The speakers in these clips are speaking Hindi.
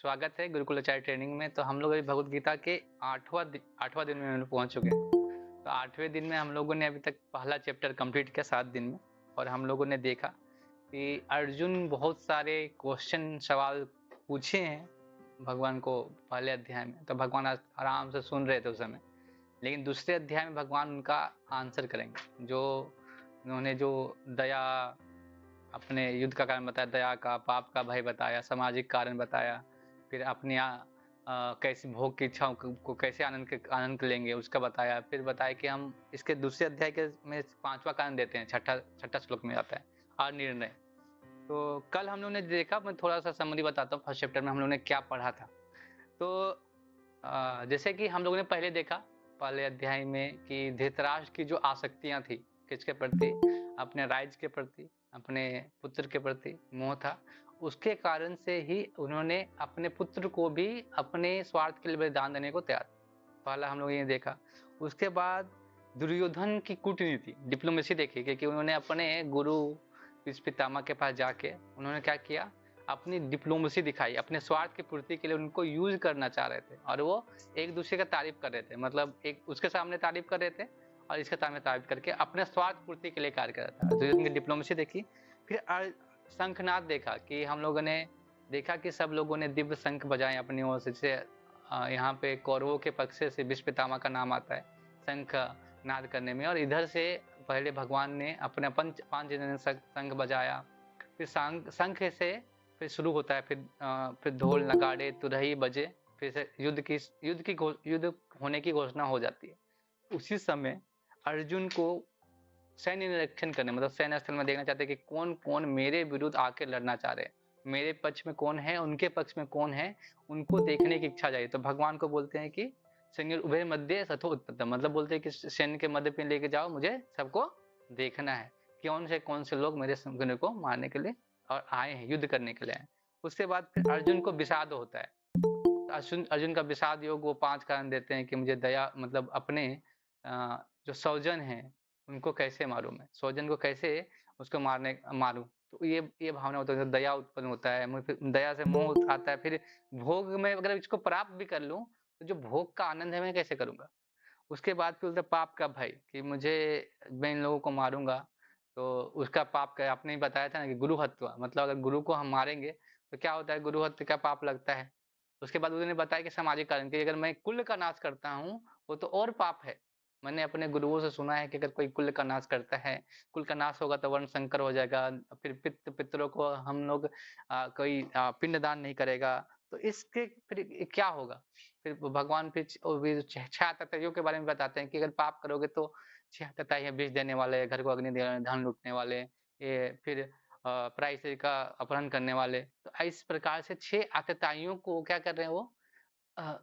स्वागत है गुरुकुलाचार्य ट्रेनिंग में। तो हम लोग अभी भगवत गीता के आठवां दिन में हम लोग पहुंच चुके हैं। तो 8वें दिन में हम लोगों ने अभी तक पहला चैप्टर कंप्लीट किया 7 दिन में। और हम लोगों ने देखा कि अर्जुन बहुत सारे क्वेश्चन सवाल पूछे हैं भगवान को पहले अध्याय में। तो भगवान आराम से सुन रहे थे उस समय, लेकिन दूसरे अध्याय में भगवान उनका आंसर करेंगे। जो उन्होंने जो दया, अपने युद्ध का कारण बताया, दया का, पाप का भय बताया, सामाजिक कारण बताया, फिर अपनी कैसे भोग की इच्छाओं को कैसे आनंद लेंगे उसका बताया। फिर बताया कि हम इसके दूसरे अध्याय के में 5वां कारण देते हैं, छठा श्लोक में आता है और निर्णय। तो कल हम लोगों ने देखा, मैं थोड़ा सा समरी बताता हूँ फर्स्ट चैप्टर में हम लोगों ने क्या पढ़ा था। तो जैसे कि हम लोगों ने पहले देखा पहले अध्याय में कि धृतराष्ट्र की जो आसक्तियां थी, किसके प्रति, अपने राज्य के प्रति, अपने पुत्र के प्रति मोह था। उसके कारण से ही उन्होंने अपने पुत्र को भी अपने स्वार्थ के लिए बलिदान देने को तैयार। पहला हम लोग ये देखा। उसके बाद दुर्योधन की कूटनीति, डिप्लोमेसी देखी, क्योंकि उन्होंने अपने गुरु पितामह के पास जाके उन्होंने क्या किया, अपनी डिप्लोमेसी दिखाई, अपने स्वार्थ की पूर्ति के लिए उनको यूज करना चाह रहे थे। और वो एक दूसरे का तारीफ कर रहे थे, मतलब एक उसके सामने तारीफ कर रहे थे और इसके सामने तारीफ करके अपने स्वार्थ पूर्ति के लिए कार्य कर रहा था। तो उनकी डिप्लोमेसी देखी। फिर शंखनाद देखा कि हम लोगों ने देखा कि सब लोगों ने दिव्य शंख बजाए अपनी ओर से। यहाँ पे कौरवों के पक्ष से भीष्म पितामह का नाम आता है शंख नाद करने में, और इधर से पहले भगवान ने अपने पांच जन शंख बजाया। फिर शंख से फिर शुरू होता है, फिर ढोल नगाड़े तुरही बजे, फिर से युद्ध होने की घोषणा हो जाती है। उसी समय अर्जुन को सैन्य निरीक्षण करने, मतलब सैन्य स्थल में देखना चाहते हैं कि कौन कौन मेरे विरुद्ध आके लड़ना चाह रहे हैं, मेरे पक्ष में कौन है, उनके पक्ष में कौन है, उनको देखने की इच्छा जाए। तो भगवान को बोलते हैं कि सैन्य उभय मध्य सथो उत्तम, मतलब बोलते हैं कि सैन्य के मध्य पे लेके जाओ, मुझे सबको देखना है कौन से लोग मेरे सैन्य को मारने के लिए और आए हैं, युद्ध करने के लिए आए। उसके बाद फिर अर्जुन को विषाद होता है। अर्जुन का विषाद योग वो 5 कारण देते हैं कि मुझे दया, मतलब अपने जो स्वजन है उनको कैसे मारूं, मैं स्वजन को कैसे उसको मारूं। तो ये भावना होता है, दया उत्पन्न होता है, फिर दया से मोह आता है। फिर भोग में अगर इसको प्राप्त भी कर लूं तो जो भोग का आनंद है मैं कैसे करूंगा। उसके बाद फिर होता है पाप का भय कि मुझे, मैं इन लोगों को मारूंगा तो उसका पाप का आपने ही बताया था ना कि गुरु हत्या, मतलब अगर गुरु को हम मारेंगे तो क्या होता है, गुरु हत्या का पाप लगता है। उसके बाद उन्होंने बताया कि सामाजिक कारण की, अगर मैं कुल का नाश करता हूँ वो तो और पाप है। मैंने अपने गुरुओं से सुना है कि अगर कोई कुल का नाश करता है, कुल का नाश होगा तो वर्ण संकर हो जाएगा, फिर पितरों को हम लोग कोई पिंडदान नहीं करेगा। तो इसके फिर क्या होगा। फिर भगवान फिर छह तत्वों के बारे में बताते हैं कि अगर पाप करोगे तो छह तत्व है, विष देने वाले, घर को अग्नि देने, धन लूटने वाले, ये फिर पराई स्त्री का अपहरण करने वाले। तो इस प्रकार से 6 आतताइयों को क्या कर रहे हैं वो, अ,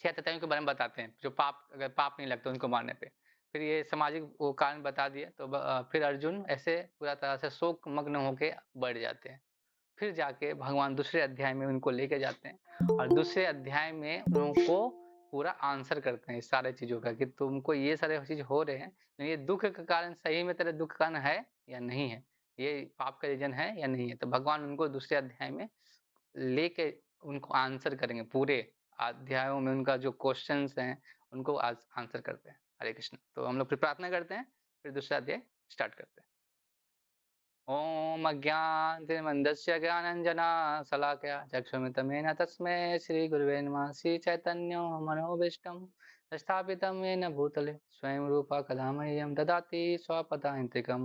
6 आतताइयों के बारे में बताते हैं, जो पाप, अगर पाप नहीं लगता उनको मारने पे। फिर ये सामाजिक वो कारण बता दिए। तो फिर अर्जुन ऐसे पूरा तरह से शोक मग्न होके बढ़ जाते हैं। फिर जाके भगवान दूसरे अध्याय में उनको लेके जाते हैं और दूसरे अध्याय में उनको पूरा आंसर करते हैं इस सारे चीजों का, कि तुमको ये सारे चीज हो रहे हैं, ये दुख का कारण सही में तेरे दुख का कारण है या नहीं है, ये पाप का रीजन है या नहीं है। तो भगवान उनको दूसरे अध्याय में लेके उनको आंसर करेंगे, पूरे अध्यायों में उनका जो क्वेश्चंस हैं उनको आंसर करते हैं। हरे कृष्ण। तो हम लोग फिर प्रार्थना करते हैं, फिर दूसरा अध्याय स्टार्ट करते हैं। ॐ अज्ञानतिमिरन्धस्य ज्ञानाञ्जनशलाकया चक्षुरुन्मिलितं तस्मै श्रीगुरुवे नमः। श्रीचैतन्यं मनोभीष्टं स्थापितं येन भूतले स्वयं रूपा कदा मह्यं ददाति स्वपदान्तिकं।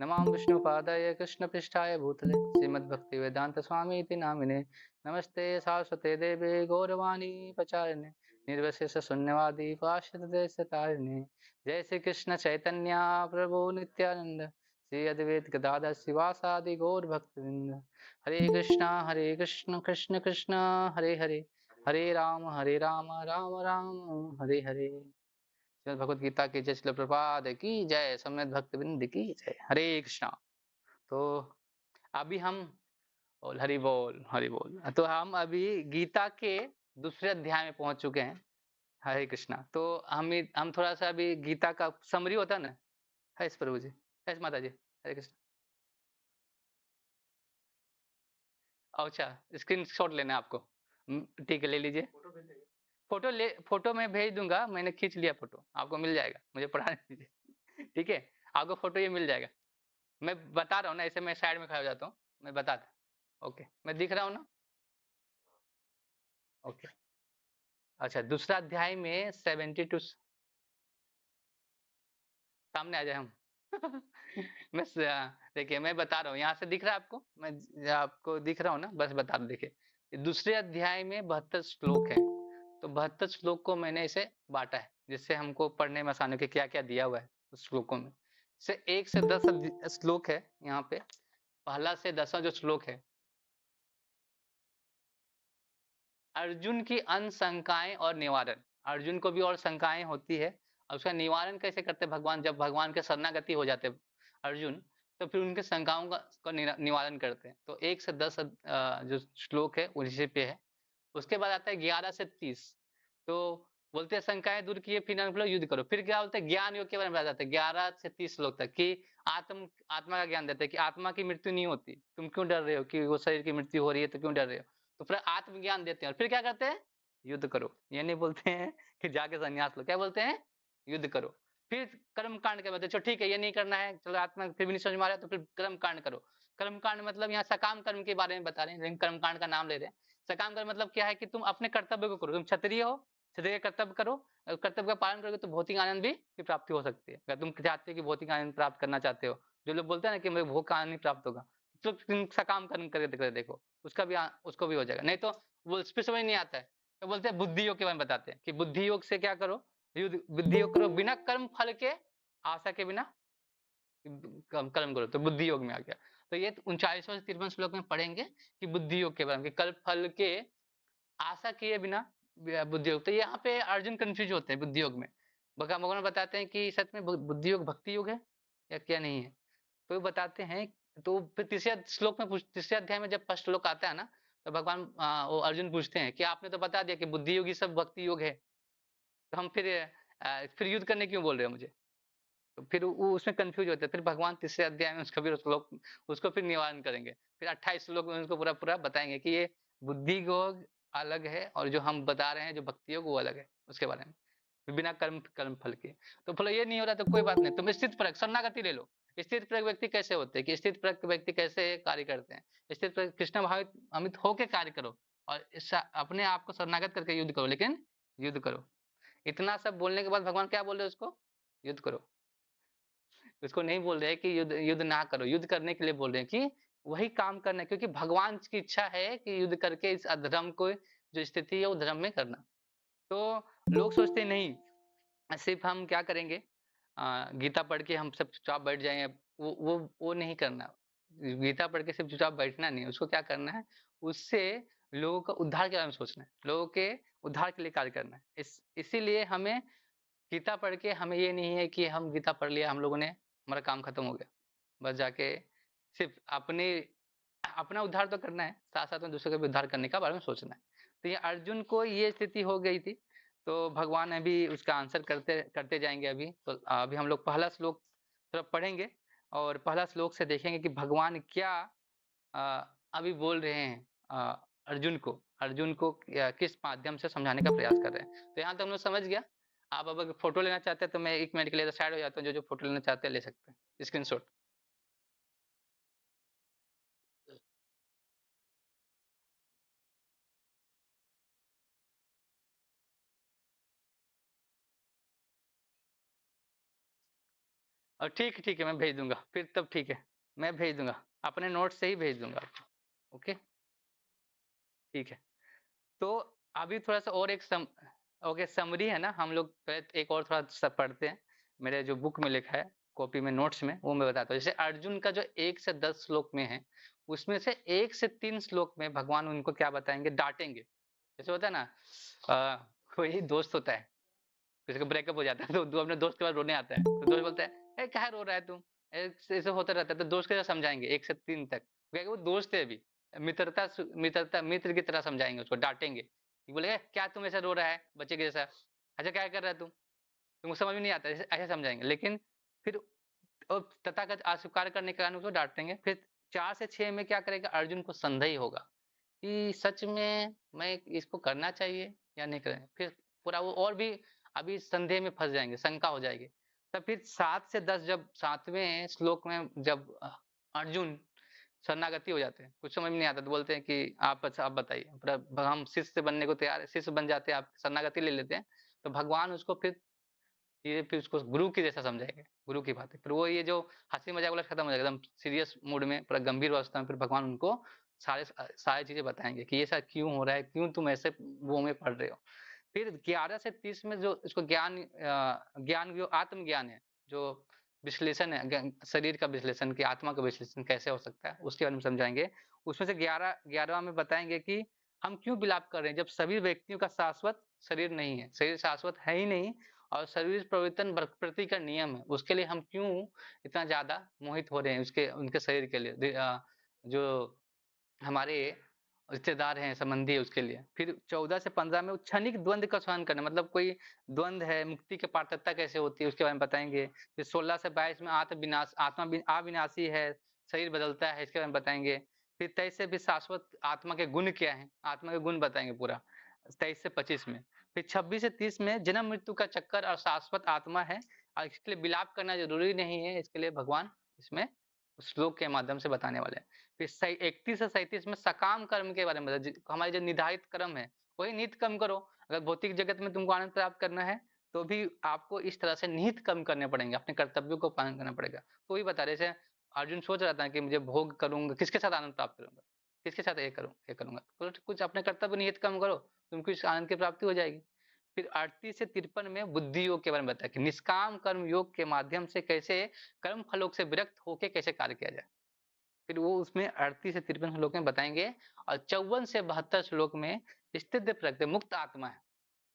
नमामि विष्णुपादाय कृष्णपृष्ठाय भूतले श्रीमद्भक्तिवेदान्तस्वामीति नामिने। नमस्ते सारस्वते देवे गौरवाणी प्रचारिणे निर्विशेषशून्यवादी पाश्चात्यदेशतारिणे। जय श्री कृष्ण चैतन्य प्रभु नित्यानंद, श्री अद्वैत गदाधर शिवासादि गौर भक्तवृंद। हरे कृष्ण कृष्ण कृष्ण हरे हरे, हरे राम राम राम हरे हरे। श्रीमद् भगवद गीता की जय, श्रील प्रभुपाद की जय, सम्यक भक्तवृंद की जय। हरे कृष्णा। तो अभी हम, बोल हरि बोल हरि बोल। तो हम अभी गीता के दूसरे अध्याय में पहुंच चुके हैं। हरे कृष्णा। तो हम थोड़ा सा अभी गीता का समरी होता है ना। है प्रभु जी, है माता जी। हरे कृष्ण। अच्छा, स्क्रीनशॉट लेना है आपको। ठीक है, ले लीजिए। फोटो मैं भेज दूंगा, मैंने खींच लिया फोटो, आपको मिल जाएगा, मुझे पढ़ा दीजिए। ठीक है, आपको फोटो ये मिल जाएगा। मैं बता रहा हूँ ना, ऐसे मैं साइड में खड़ा हो जाता हूँ, मैं बताता। ओके, मैं दिख रहा हूँ ना? ओके। अच्छा, दूसरा अध्याय में 72 सामने आ जाए हम। मैं देखिए, मैं बता रहा हूँ, यहाँ से दिख रहा है आपको? मैं आपको दिख रहा हूँ ना? बस बता रहा हूँ, देखिए दूसरे अध्याय में 72 श्लोक है। तो 72 श्लोक को मैंने इसे बांटा है, जिससे हमको पढ़ने में आसानी हो कि क्या क्या दिया हुआ है उस श्लोकों में। से 1 से 10 श्लोक है यहाँ पे। पहला से 10वां जो श्लोक है, अर्जुन की शंकाएं और निवारण। अर्जुन को भी और शंकाएं होती है, और उसका निवारण कैसे करते भगवान? जब भगवान के शरणागति हो जाते अर्जुन, तो फिर उनके शंकाओं का निवारण करते हैं। तो 1 से 10 जो श्लोक है उसी पे है। उसके बाद आता है 11 से 30। तो बोलते हैं शंकाएं दूर किए, फिर हम लोग युद्ध करो। फिर क्या बोलते हैं? ज्ञान योग के बारे में बताते हैं 11 से 30 श्लोक तक, कि आत्मा का ज्ञान देते हैं कि आत्मा की मृत्यु नहीं होती, तुम क्यों डर रहे हो कि वो शरीर की मृत्यु हो रही है, तो क्यों डर रहे हो? तो फिर आत्मज्ञान देते हैं, और फिर क्या करते हैं? युद्ध करो। ये नहीं बोलते हैं कि जाके संन्यास लो, क्या बोलते हैं? युद्ध करो। फिर कर्म कांड के बताते, चलो ठीक है ये नहीं करना है, चलो आत्मा फिर भी नहीं समझ में आ रहा है, तो फिर कर्म कांड करो। कर्म कांड मतलब यहाँ सकाम कर्म के बारे में बता रहे हैं, लेकिन कर्म कांड का नाम ले रहे हैं। सकाम कर्म मतलब क्या है? कि तुम अपने कर्तव्य को करो, तुम क्षत्रिय हो, क्षत्रिय कर्तव्य करो, कर्तव्य का पालन करोगे तो भौतिक आनंद भी की प्राप्ति हो सकती है। अगर तुम चाहते हो कि भौतिक आनंद प्राप्त करना चाहते हो, जो लोग बोलते हैं ना कि मुझे भोग का आनंद नहीं प्राप्त होगा, तो तुम सकाम कर्म करके देखो, उसका भी उसको भी हो जाएगा। नहीं तो वो इस पे समझ नहीं आता है, तो बोलते हैं बुद्धि योग के बारे में बताते हैं कि बुद्धि योग से क्या करो? युद्ध बुद्धि योग करो, बिना कर्म फल के, आशा के बिना कर्म करो, तो बुद्धि योग में आ गया। तो ये 39वां से 53वां श्लोक में पढ़ेंगे कि बुद्धि योग के बारे में, कि कर्म फल के आशा किए बिना बुद्धि योग। तो यहाँ पे अर्जुन कंफ्यूज होते हैं बुद्धि योग में। भगवान बताते हैं कि सच में बुद्धि योग भक्ति योग है या क्या नहीं है? तो वो बताते हैं। तो फिर तीसरे श्लोक में तीसरे अध्याय में जब फर्स्ट श्लोक आता है ना, तो भगवान वो अर्जुन पूछते हैं कि आपने तो बता दिया कि बुद्धि योगी सब भक्ति योग है, तो हम फिर युद्ध करने क्यों बोल रहे हो मुझे? तो फिर वो उसमें कंफ्यूज होते हैं। फिर भगवान तीसरे अध्याय में उसका फिर श्लोक, उसको फिर निवारण करेंगे। फिर 28 श्लोक में उसको पूरा बताएंगे कि ये बुद्धि योग अलग है, और जो हम बता रहे हैं जो भक्ति योग वो अलग है, उसके बारे में। बिना कर्म कर्म फल के। तो बोलो ये नहीं हो रहा तो कोई बात नहीं, तुम स्थित प्रज्ञ शरणागति ले लो। स्थित प्रज्ञ व्यक्ति कैसे होते हैं? कि स्थित प्रज्ञ व्यक्ति कैसे कार्य करते हैं? स्थित प्रज्ञ कृष्ण भावित अमित होके कार्य करो, और अपने आप को शरणागत करके युद्ध करो, लेकिन युद्ध करो। इतना सब बोलने के बाद भगवान क्या बोल रहे हैं उसको? युद्ध करो। उसको नहीं बोल रहे हैं कि युद्ध युद्ध ना करो, युद्ध करने के लिए बोल रहे हैं कि वही काम करना है, क्योंकि भगवान की इच्छा है कि युद्ध करके इस अधर्म को, जो स्थिति है वो धर्म में करना। तो लोग सोचते हैं नहीं, सिर्फ हम क्या करेंगे, गीता पढ़ के हम सब चुपचाप बैठ जाएंगे, वो नहीं करना। गीता पढ़ के सिर्फ चुपचाप बैठना नहीं, उसको क्या करना है? उससे लोगों का उद्धार के बारे में सोचना है, लोगों के उद्धार के लिए कार्य करना है। इसीलिए हमें गीता पढ़ के, हमें ये नहीं है कि हम गीता पढ़ लिया हम लोगों ने, हमारा काम खत्म हो गया, बस जाके सिर्फ अपने अपना उद्धार तो करना है, साथ साथ में दूसरे का भी उद्धार करने का बारे में सोचना है। तो ये अर्जुन को ये स्थिति हो गई थी, तो भगवान अभी उसका आंसर करते करते जाएंगे। अभी तो अभी हम लोग पहला श्लोक थोड़ा पढ़ेंगे, और पहला श्लोक से देखेंगे कि भगवान क्या अभी बोल रहे हैं अर्जुन को किस माध्यम से समझाने का प्रयास कर रहे हैं। तो यहाँ तक हम लोग समझ गया। आप अगर फोटो लेना चाहते हैं तो मैं 1 मिनट के लिए साइड हो जाता हूँ, जो फोटो लेना चाहते हैं ले सकते हैं स्क्रीनशॉट। और ठीक है, मैं भेज दूंगा फिर, तब ठीक है, मैं भेज दूंगा, अपने नोट से ही भेज दूंगा आपको। ओके, ठीक है। तो अभी थोड़ा सा और ओके समरी है ना, हम लोग पहले एक और थोड़ा सा पढ़ते हैं। मेरे जो बुक में लिखा है, कॉपी में, नोट्स में, वो मैं बताता हूँ। जैसे अर्जुन का जो 1 से 10 श्लोक में है, उसमें से 1 से 3 श्लोक में भगवान उनको क्या बताएंगे? डांटेंगे। जैसे होता है ना, कोई दोस्त होता है, किसी का ब्रेकअप हो जाता है, तो अपने दोस्त के पास रोने आता है, तो दोस्त बोलता है क्या रो रहा है तुम, ऐसे होता रहता है। तो दोस्त के साथ समझाएंगे 1 से 3 तक, वो दोस्त है अभी, मित्रता मित्र की तरह समझाएंगे उसको, डांटेंगे। बोलेगा क्या तुम ऐसा रो रहा है बच्चे के जैसा, अच्छा क्या कर रहा है तुमको समझ में नहीं आता, ऐसे समझाएंगे। लेकिन फिर तथागत अस्वीकार करने के कारण उसको डांटेंगे। फिर 4 से 6 में क्या करेगा? अर्जुन को संदेह होगा कि सच में मैं इसको करना चाहिए या नहीं करें? फिर पूरा वो और भी अभी संदेह में फँस जाएँगे, शंका हो जाएगी। तब फिर 7 से 10 जब 7वें श्लोक में जब अर्जुन शरणागति हो जाते हैं, कुछ समझ में नहीं आता तो बोलते हैं कि आप बताइए, हम शिष्य बनने को तैयार हैं, शिष्य बन जाते हैं, आप शरणागति ले लेते हैं, तो भगवान उसको फिर उसको गुरु के जैसा समझाएँगे, गुरु की बातें। फिर वो ये जो हँसी-मज़ाक वाला खत्म हो जाएगा, एकदम सीरियस मूड में, पूरा गंभीर अवस्था में फिर भगवान उनको सारी चीज़ें बताएँगे कि ये सब क्यों हो रहा है, क्यों तुम ऐसे वो में पड़ रहे हो। फिर 11 से 30 में जो इसको ज्ञान जो आत्मज्ञान है, जो विश्लेषण है शरीर का विश्लेषण कि आत्मा का विश्लेषण कैसे हो सकता है, उसके बारे में समझाएँगे। उसमें से 11वाँ में बताएँगे कि हम क्यों विलाप कर रहे हैं, जब सभी व्यक्तियों का शाश्वत शरीर नहीं है, शरीर शाश्वत है ही नहीं और शरीर परिवर्तन प्रकृति का नियम है, उसके लिए हम क्यों इतना ज़्यादा मोहित हो रहे हैं उसके उनके शरीर के लिए जो हमारे रिश्तेदार हैं, संबंधी है उसके लिए। फिर 14 से 15 में वो क्षणिक द्वंद का सहन करना मतलब कोई द्वंद है, मुक्ति की पात्रता कैसे होती है उसके बारे में बताएँगे। फिर 16 से 22 में आत्मा अविनाशी है, शरीर बदलता है इसके बारे में बताएँगे। फिर 23 से फिर शाश्वत आत्मा के गुण क्या हैं, आत्मा के गुण बताएँगे पूरा, 23 से 25 में। फिर 26 से 30 में जन्म मृत्यु का चक्कर और शाश्वत आत्मा है और इसके लिए विलाप करना ज़रूरी नहीं है, इसके लिए भगवान इसमें श्लोक के माध्यम से बताने वाले हैं। फिर सही 31 से 37 में सकाम कर्म के बारे में बताया हमारे जो निर्धारित कर्म है वही निहित कर्म करो। अगर भौतिक जगत में तुमको आनंद प्राप्त करना है तो भी आपको इस तरह से निहित कर्म करने पड़ेंगे, अपने कर्तव्यों को पालन करना पड़ेगा। तो वही बता रहे जैसे अर्जुन सोच रहा था कि मुझे भोग करूंगा, किसके साथ आनंद प्राप्त करूंगा, किसके साथ ये करूंगा, कुछ अपने कर्तव्य निहित कर्म करो, तुमको इस आनंद की प्राप्ति हो जाएगी। फिर 38 से 53 में बुद्धि योग के बारे में बताया कि निष्काम कर्म योग के माध्यम से कैसे कर्म फलों से विरक्त होकर कैसे कार्य किया जाए। फिर वो उसमें 38 से 53 श्लोक में बताएँगे और 54 से 72 श्लोक में स्थित प्रज्ञ मुक्त आत्मा है।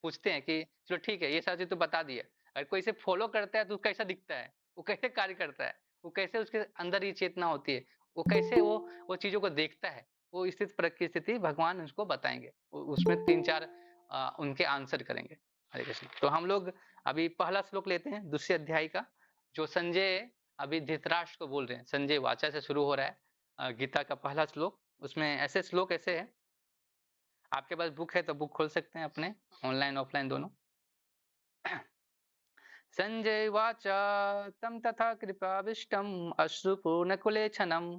पूछते हैं कि चलो ठीक है, ये सारी चीज़ तो बता दी है। अगर कोई इसे फ़ॉलो करता है तो कैसा दिखता है? वो कैसे कार्य करता है? वो कैसे उसके अंदर ये चेतना होती है? वो कैसे वो चीज़ों को देखता है? वो स्थित प्रज्ञ की स्थिति भगवान उसको बताएँगे। उ उसमें 3-4 उनके आंसर करेंगे। हरे कृष्ण। तो हम लोग अभी पहला श्लोक लेते हैं दूसरे अध्याय का, जो संजय अभी धृतराष्ट्र को बोल रहे हैं। संजय वाचा से शुरू हो रहा है गीता का पहला श्लोक। उसमें ऐसे श्लोक ऐसे हैं, आपके पास बुक है तो बुक खोल सकते हैं अपने, ऑनलाइन ऑफलाइन दोनों। संजय उवाच तं तथा कृपाविष्टम् अश्रुपूर्णकुलेक्षणं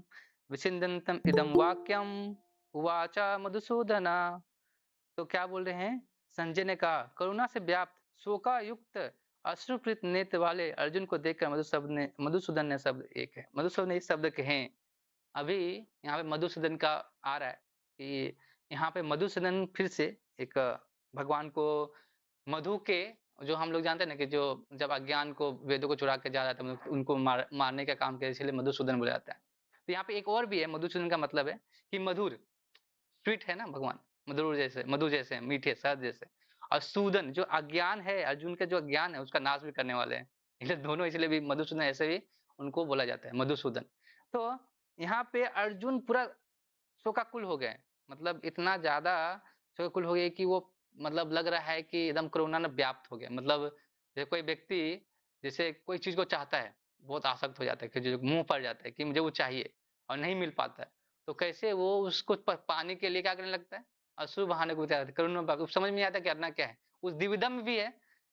विचिन्तन्तम् इदं वाक्यम् उवाच मधुसूदन। तो क्या बोल रहे हैं? संजय ने कहा, करुणा से व्याप्त शोकायुक्त अश्रुपूरित नेत्र वाले अर्जुन को देखकर मधुसूदन ने शब्द एक है, मधुसूदन ने इस शब्द कहे। अभी यहाँ पे मधुसूदन का आ रहा है कि यहाँ पे मधुसूदन फिर से एक भगवान को मधु के, जो हम लोग जानते हैं ना कि जो जब अज्ञान को वेदों को चुरा के जा रहा था मतलब उनको मारने का काम किया, इसलिए मधुसूदन बोला जाता है। तो यहाँ पे एक और भी है, मधुसूदन का मतलब है कि मधुर, स्वीट है ना भगवान, मधुर जैसे, मधु जैसे, मीठे शहद जैसे। और सूदन जो अज्ञान है, अर्जुन का जो अज्ञान है उसका नाश भी करने वाले हैं। इसलिए दोनों, इसलिए भी मधुसूदन ऐसे भी उनको बोला जाता है, मधुसूदन। तो यहाँ पे अर्जुन पूरा शोकाकुल हो गए। मतलब इतना ज़्यादा शोकाकुल हो गए कि वो, मतलब लग रहा है कि एकदम कोरोना में व्याप्त हो गया। मतलब जैसे कोई व्यक्ति जैसे कोई चीज़ को चाहता है, बहुत आसक्त हो जाता है कि जो मुँह पड़ जाता है कि मुझे वो चाहिए और नहीं मिल पाता है। तो कैसे वो उसको पाने के लिए क्या करने लगता है? अश्रु बहाने को तैयार करुणा समझ में नहीं आता करना क्या है? उस द्विविधा में भी है,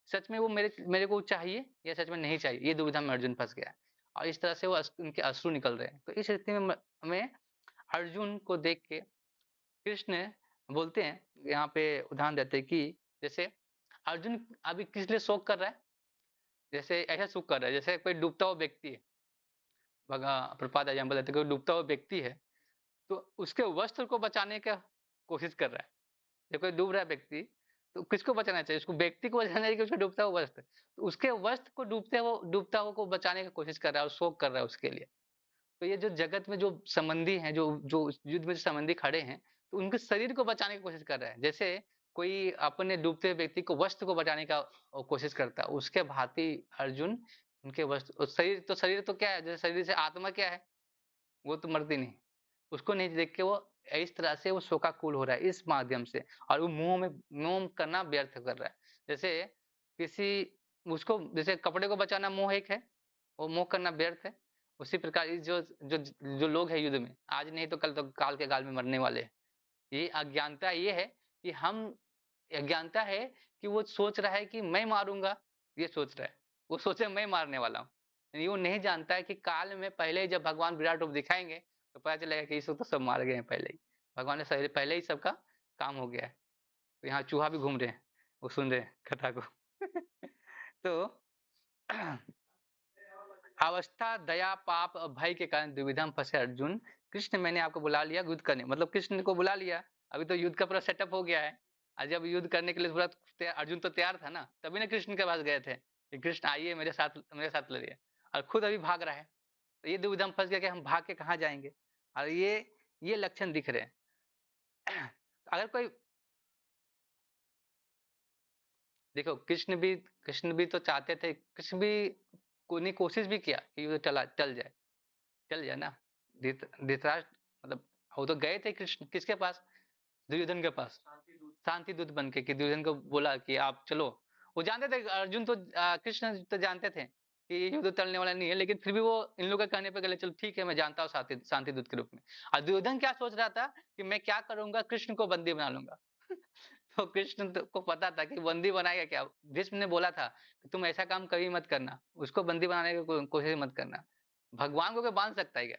सच में वो मेरे मेरे को चाहिए या सच में नहीं चाहिए, ये दुविधा में अर्जुन फँस गया है। और इस तरह से वो उनके अश्रु निकल रहे हैं। तो इस स्थिति में अर्जुन को देख के कृष्ण बोलते हैं, यहाँ पे उदाहरण देते हैं कि जैसे अर्जुन अभी किस लिए शोक कर रहा है? जैसे ऐसा शोक कर रहा है जैसे कोई डूबता हुआ व्यक्ति है। प्रभुपाद एग्जाम्पल देते हैं, कोई डूबता हुआ व्यक्ति है, तो उसके वस्त्र को बचाने का कोशिश कर रहा है। जब कोई डूब रहा है व्यक्ति, तो किसको बचाना चाहिए? उसको व्यक्ति को बचाना चाहिए कि उसका डूबता हुआ वस्त्र? तो उसके वस्त्र को डूबता हुआ को बचाने की कोशिश कर रहा है और शोक कर रहा है उसके लिए। तो ये जो जगत में जो संबंधी हैं, जो जो इस युद्ध में जो संबंधी खड़े हैं, तो उनके शरीर को बचाने की कोशिश कर रहा है। जैसे कोई अपने डूबते हुए व्यक्ति को वस्त्र को बचाने का कोशिश करता है, उसके भांति अर्जुन उनके वस्त्र, शरीर तो क्या है? जैसे शरीर से आत्मा क्या है? वो तो मरती नहीं। उसको नहीं देख के वो इस तरह से वो शोकाकुल हो रहा है इस माध्यम से, और वो मोह करना व्यर्थ कर रहा है। जैसे किसी उसको, जैसे कपड़े को बचाना मोह एक है, वो मोह करना व्यर्थ है। उसी प्रकार इस जो जो जो लोग हैं युद्ध में, आज नहीं तो कल के गाल में मरने वाले हैं। ये अज्ञानता ये है कि हम अज्ञानता है कि वो सोच रहा है कि मैं मारूँगा, ये सोच रहा है। वो सोचे मैं मारने वाला हूँ। यानी वो नहीं जानता है कि काल में पहले ही जब भगवान विराट रूप दिखाएँगे, तो पता चलेगा कि इसको तो सब मार गए हैं पहले ही। भगवान ने पहले ही सबका काम हो गया है। तो यहाँ चूहा भी घूम रहे हैं, वो सुन रहे हैं कथा को। तो अवस्था, दया, पाप और भय के कारण दुविधा में फँसे अर्जुन। कृष्ण मैंने आपको बुला लिया युद्ध करने, मतलब कृष्ण को बुला लिया। अभी तो युद्ध का पूरा सेटअप हो गया है। और जब युद्ध करने के लिए पूरा अर्जुन तो तैयार था ना, तभी ना कृष्ण के पास गए थे कि कृष्ण आइए मेरे साथ लड़िए। और खुद अभी भाग रहा है। तो ये दुविधा में फँस गया कि हम भाग के कहाँ जाएँगे? और ये लक्षण दिख रहे हैं। अगर कोई देखो कृष्ण भी तो चाहते थे, कृष्ण भी ने कोशिश भी किया कि ये टल जाए ना। धृतराष्ट्र मतलब वो तो गए थे कृष्ण किसके पास? दुर्योधन के पास। शांति दूत बन के कि दुर्योधन को बोला कि आप चलो। वो जानते थे अर्जुन तो कृष्ण तो जानते थे कि ये युद्ध टलने वाला नहीं है, लेकिन फिर भी वो इन लोगों के कहने पे गए, चलो ठीक है मैं जानता हूँ शांति शांति दूत के रूप में। और दुर्योधन क्या सोच रहा था कि मैं क्या करूंगा, कृष्ण को बंदी बना लूंगा। तो कृष्ण को पता था कि बंदी बनाएगा क्या। भीष्म ने बोला था कि तुम ऐसा काम कभी मत करना, उसको बंदी बनाने की कोशिश मत करना। भगवान को क्या बांध सकता है क्या?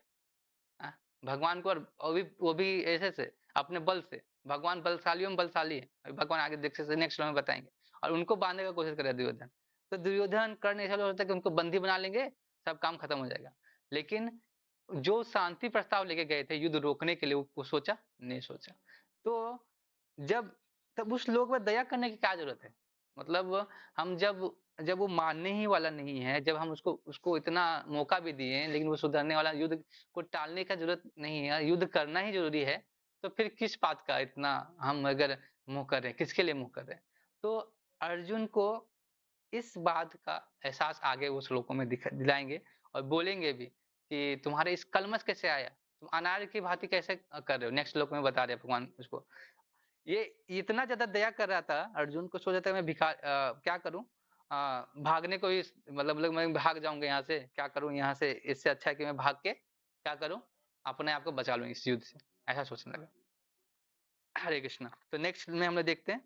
हाँ, भगवान को, और वो भी ऐसे से अपने बल से। भगवान बलशालियों में बलशाली है। अभी भगवान आगे देख से नेक्स्ट में बताएंगे। और उनको बांधने का कोशिश करे दुर्योधन। तो दुर्योधन कर्ण ऐसा होता है कि उनको बंदी बना लेंगे, सब काम खत्म हो जाएगा। लेकिन जो शांति प्रस्ताव लेके गए थे युद्ध रोकने के लिए, वो सोचा नहीं सोचा। तो जब तब उस लोग में दया करने की क्या जरूरत है? मतलब हम जब जब वो मानने ही वाला नहीं है, जब हम उसको उसको इतना मौका भी दिए हैं, लेकिन वो सुधरने वाला, युद्ध को टालने का जरूरत नहीं है, युद्ध करना ही जरूरी है। तो फिर किस बात का इतना हम अगर मुंह कर रहे हैं, किसके लिए मुंह कर रहे हैं? तो अर्जुन को इस बात का एहसास आगे वो श्लोकों में दिलाएंगे। और बोलेंगे भी कि तुम्हारे इस कलमश कैसे आया, तुम अनार की भांति कैसे कर रहे हो। नेक्स्ट श्लोक में बता रहे हैं भगवान उसको। ये इतना ज्यादा दया कर रहा था अर्जुन को, सोचा था मैं क्या करूं, भागने को ही मतलब मैं भाग जाऊंगा यहाँ से, क्या करूं यहाँ से, इससे अच्छा है कि मैं भाग के क्या करूं, अपने आप को बचा लूं इस युद्ध से। ऐसा सोचने लगा। हरे कृष्णा। तो नेक्स्ट में हम लोग देखते हैं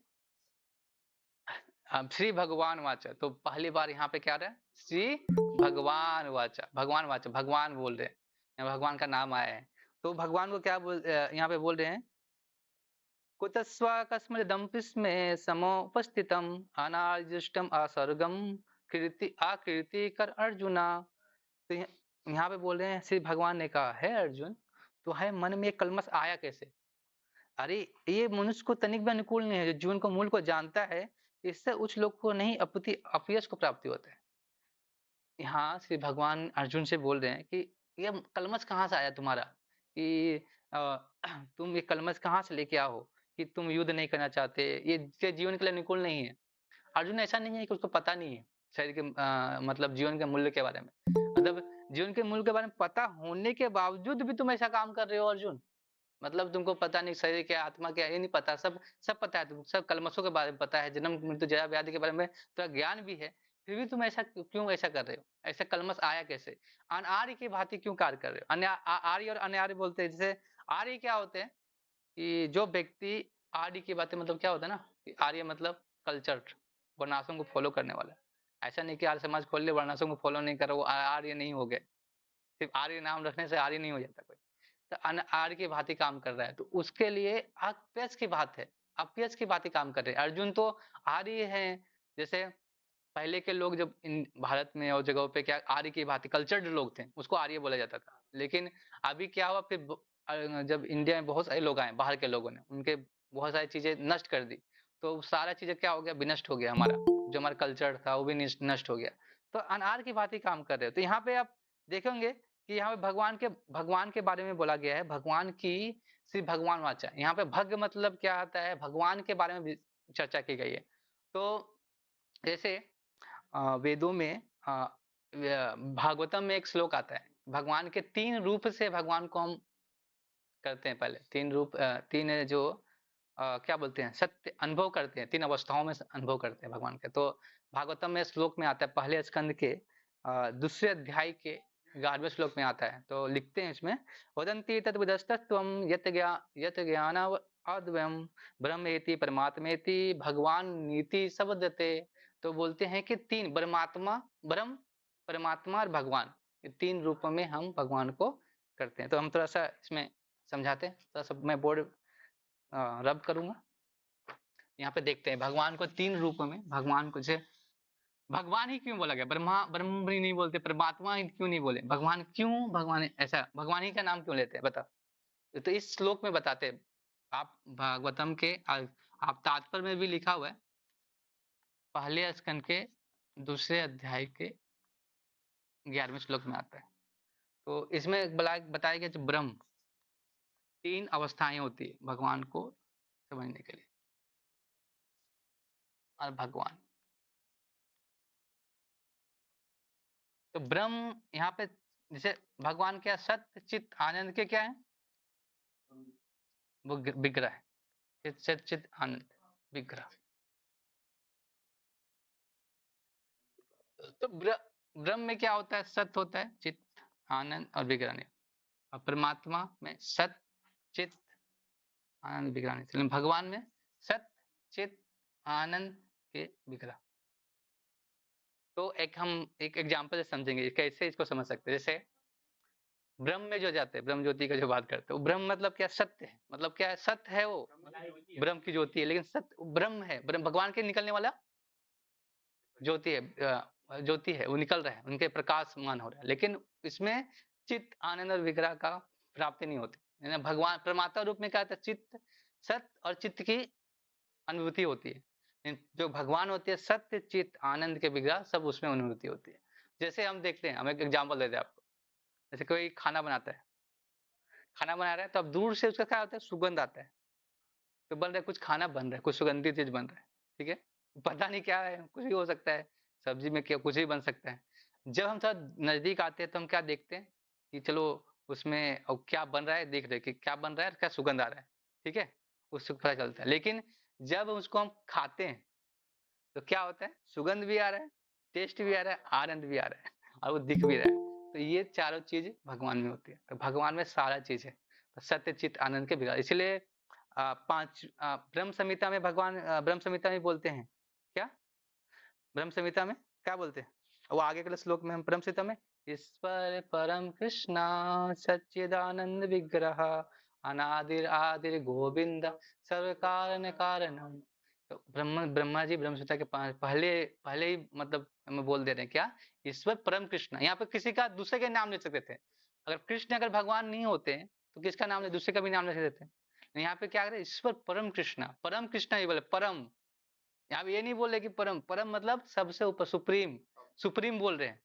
श्री भगवान वाचा। तो पहली बार यहाँ पे क्या रहा है, श्री भगवान वाचा, भगवान वाचा, भगवान बोल रहे हैं, यहाँ भगवान का नाम आया है। तो भगवान को क्या यहाँ पे बोल रहे हैं, कुतस्वाकस्मदम्पिस्मे समुपस्थितम् अनार्जुष्टम असर्गम कीर्ति आकीर्ति कर अर्जुना। तो यहाँ पे बोल रहे हैं, श्री भगवान ने कहा है अर्जुन, तो है मन में कलमश आया कैसे? अरे ये मनुष्य को तनिक भी अनुकूल नहीं है। जो जीवन को मूल को जानता है, इससे उच्च लोग को नहीं अपति अपयश को प्राप्ति होता है। यहाँ श्री भगवान अर्जुन से बोल रहे हैं कि ये कलमश कहाँ से आया तुम्हारा, कि तुम ये कलमश कहाँ से लेके आओ कि तुम युद्ध नहीं करना चाहते, ये जीवन के लिए अनुकूल नहीं है। अर्जुन ऐसा नहीं है कि उसको पता नहीं है शरीर के मतलब जीवन के मूल्य के बारे में। मतलब जीवन के मूल्य के बारे में पता होने के बावजूद भी तुम ऐसा काम कर रहे हो अर्जुन। मतलब तुमको पता नहीं शरीर क्या आत्मा क्या, ये नहीं पता, सब सब पता है, तुम सब कलमशों के बारे में पता है, जन्म मृत्यु जरा व्याधि के बारे में थोड़ा ज्ञान भी है। फिर भी तुम ऐसा क्यों ऐसा कर रहे हो? ऐसा कलमश आया कैसे? अनार्य की भांति क्यों कार्य कर रहे हो? आर्य और अनार्य बोलते हैं। जैसे आर्य क्या होते हैं कि जो व्यक्ति, आर्य की बातें मतलब क्या होता है ना कि आर्य मतलब कल्चर, वर्णाश्रम को फॉलो करने वाला। ऐसा नहीं कि आर्य समाज खोल ले वर्णाश्रम को फॉलो नहीं कर रहा वो आर्य नहीं हो गए। सिर्फ आर्य नाम रखने से आर्य नहीं हो जाता कोई। तो आर्य की भांति काम कर रहा है, तो उसके लिए अपयश की बात है, अपयश की भांति काम कर रहे हैं। अर्जुन तो आर्य है। जैसे पहले के लोग जब इन भारत में और जगहों पे क्या आर्य की भांति कल्चर्ड लोग थे, उसको आर्य बोला जाता था। लेकिन अभी क्या हुआ फिर जब इंडिया में बहुत सारे लोग आए बाहर के लोगों ने, उनके बहुत सारी चीजें नष्ट कर दी। तो सारा चीजें क्या हो गया, विनष्ट हो गया हमारा, जो हमारा कल्चर था वो भी नष्ट हो गया। तो अनार की भांति काम कर रहे हो। तो यहाँ पे आप देखेंगे कि यहाँ पे भगवान के बारे में बोला गया है, भगवान की श्री भगवान वाचा। यहाँ पे भग मतलब क्या आता है, भगवान के बारे में भी चर्चा की गई है। तो जैसे वेदों में भागवतम में एक श्लोक आता है, भगवान के 3 रूप से भगवान को हम करते हैं। पहले 3 रूप 3 जो क्या बोलते हैं, सत्य अनुभव करते हैं, 3 अवस्थाओं में अनुभव करते हैं भगवान के। तो भागवतम में श्लोक में आता है, पहले स्कंद के दूसरे अध्याय के 11वें श्लोक में आता है। तो लिखते हैं इसमें, वदन्ति तद्विदस्तत्त्वं यत् अद्वयम ब्रह्मेति परमात्मेति भगवान नीति शब्दते। तो बोलते हैं कि तीन परमात्मा, ब्रह्म, परमात्मा और भगवान, ये तीन रूपों में हम भगवान को करते हैं। तो हम थोड़ा सा इसमें समझाते हैं, थोड़ा सा मैं बोर्ड रब करूंगा। यहाँ पे देखते हैं भगवान को तीन रूपों में, भगवान को जैसे भगवान ही क्यों बोला गया, ब्रह्मा ब्रह्म भी नहीं बोलते, परमात्मा ही क्यों नहीं बोले, भगवान क्यों, भगवान ऐसा भगवान ही का नाम क्यों लेते हैं बताओ। तो इस श्लोक में बताते हैं, आप भागवतम के आप तात्पर्य में भी लिखा हुआ है, पहले स्कंद के दूसरे अध्याय के 11वें श्लोक में आता है। तो इसमें बताया गया जो ब्रह्म, तीन अवस्थाएं होती है भगवान को समझने के लिए। और भगवान, तो ब्रह्म यहाँ पे जैसे भगवान क्या सत्य चित्त आनंद के क्या है, वो विग्रह है, चित्त चित्त आनंद विग्रह। तो ब्रह्म में क्या होता है, सत्य होता है, चित्त आनंद और विग्रह नहीं। और परमात्मा में सत्य चित्त आनंद विग्रह नहीं, लेकिन भगवान में सत्य चित्त आनंद के विग्रह। तो हम एक एग्जाम्पल से समझेंगे कैसे इसको समझ सकते हैं। जैसे ब्रह्म में जो जाते हैं, ब्रह्म ज्योति का जो बात करते हैं, वो ब्रह्म मतलब क्या, सत्य है, मतलब क्या है, सत्य है, वो ब्रह्म की ज्योति है, लेकिन सत्य ब्रह्म है, ब्रह्म भगवान के निकलने वाला ज्योति है, ज्योति है, वो निकल रहा है, उनके प्रकाशमान हो रहा है, लेकिन इसमें चित्त आनंद और विग्रह का प्राप्ति नहीं होती है। भगवान परमात्मा रूप में क्या होता है, चित्त सत्य और चित्त की अनुभूति होती है। जो भगवान होती है सत्य चित्त आनंद के विग्रह सब उसमें अनुभूति होती है। जैसे हम देखते हैं, हम एक एग्जाम्पल देते हैं आपको, जैसे कोई खाना बनाता है, खाना बना रहा है तो अब दूर से उसका क्या होता है, सुगंध आता है, तो बन रहा है, कुछ खाना बन रहा है, कुछ सुगंधित चीज बन रहा है, ठीक है, पता नहीं क्या है, कुछ भी हो सकता है, सब्जी में क्या कुछ भी बन सकता है। जब हम थोड़ा नजदीक आते हैं तो हम क्या देखते हैं कि चलो उसमें अब क्या बन रहा है, देख रहे कि क्या बन रहा है, क्या सुगंध आ रहा है, ठीक है, उससे पता चलता है। लेकिन जब उसको हम खाते हैं तो क्या होता है, सुगंध भी आ रहा है, टेस्ट भी आ रहा है, आनंद भी आ रहा है, और वो दिख भी रहा है। तो ये चारों चीज भगवान में होती है, तो भगवान में सारा चीज है, तो सत्य चित्त आनंद के विकार, इसलिए पांच ब्रह्म संहिता में भगवान ब्रह्म संहिता में बोलते हैं क्या, ब्रह्म संहिता में क्या बोलते हैं, वो आगे के श्लोक में हम ब्रह्म संहिता में, ईश्वर परम कृष्णा सच्चिदानंद विग्रह अनादिर आदिर गोविंद सर्व कारण कारणम। तो ब्रह्मा जी ब्रह्म संहिता के पहले पहले ही मतलब हमें बोल दे रहे हैं क्या, ईश्वर परम कृष्ण, यहाँ पे किसी का दूसरे के नाम ले सकते थे, अगर कृष्ण अगर भगवान नहीं होते तो किसका नाम ले, दूसरे का भी नाम ले सकते थे। यहाँ पे क्या कर रहे, ईश्वर परम कृष्णा ये बोले, परम, यहाँ पे ये नहीं बोल रहे कि परम, परम मतलब सबसे ऊपर, सुप्रीम, सुप्रीम बोल रहे हैं।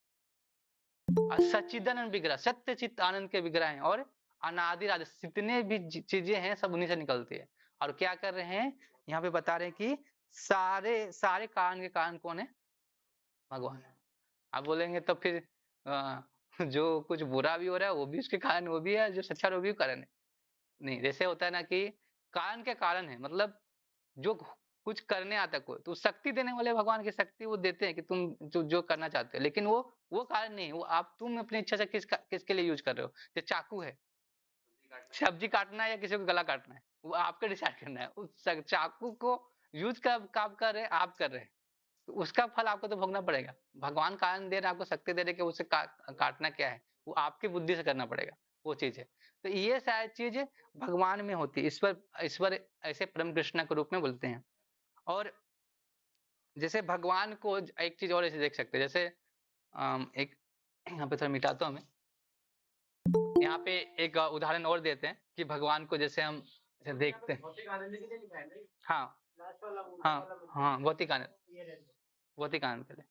और सच्चिदानंद विग्रह, सत्य चित्त आनंद के विग्रह हैं, और अनादि आदि जितने भी चीजें हैं सब उन्हीं से निकलती है। और क्या कर रहे हैं, यहाँ पे बता रहे हैं कि सारे सारे कारण के कारण कौन है, भगवान है। आप बोलेंगे तो फिर जो कुछ बुरा भी हो रहा है वो भी उसके कारण वो भी है, जो अच्छा वो भी कारण है। नहीं, जैसे होता है ना कि कारण के कारण है, मतलब जो कुछ करने आता है कोई, तो शक्ति देने वाले भगवान की शक्ति वो देते हैं कि तुम जो करना चाहते हो, लेकिन वो कारण नहीं है, वो आप तुम अपनी इच्छा से किसके लिए यूज कर रहे हो। जो चाकू है, सब्जी काटना है या किसी को गला काटना है, वो आपको डिसाइड करना है। उस चाकू को यूज कब कर रहे हैं, आप कर रहे हैं, तो उसका फल आपको तो भोगना पड़ेगा। भगवान कारण दे रहे हैं, आपको शक्ति दे रहे कि उसे काटना क्या है, वो आपकी बुद्धि से करना पड़ेगा, वो चीज है। तो ये सारी चीज भगवान में होती है, ईश्वर ईश्वर ऐसे परम कृष्ण के रूप में बोलते हैं। और जैसे भगवान को एक चीज और ऐसे देख सकते हैं, जैसे एक यहाँ पे थोड़ा मिटाता हूँ मैं, यहाँ पे एक उदाहरण और देते हैं कि भगवान को जैसे हम जैसे देखते हैं, हाँ हाँ हाँ, भौतिक आनंद, भौतिक आनंद के लिए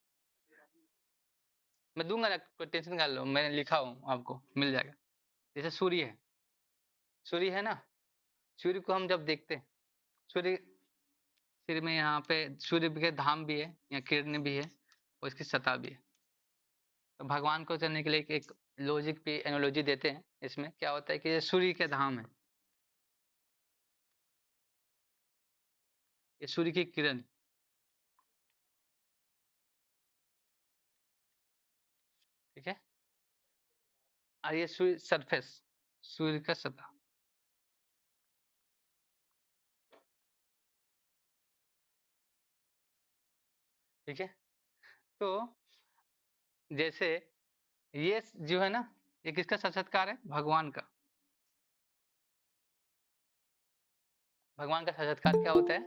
मैं दूंगा ना, कोई टेंशन कर लो, मैंने लिखा हूँ, आपको मिल जाएगा। जैसे सूर्य है, सूर्य है ना, सूर्य को हम जब देखते हैं, सूर्य, सूर्य में यहाँ पे सूर्य के धाम भी है, या किरण भी है, और इसकी सतह भी है। तो भगवान को चलने के लिए एक लॉजिक पे एनालॉजी देते हैं, इसमें क्या होता है कि ये सूर्य के धाम है, ये सूर्य की किरण, ठीक है, और ये सूर्य सरफेस, सूर्य का सतह, ठीक है। तो जैसे ये जो है ना, ये किसका साक्षात्कार है? भगवान का। भगवान का साक्षात्कार क्या होता है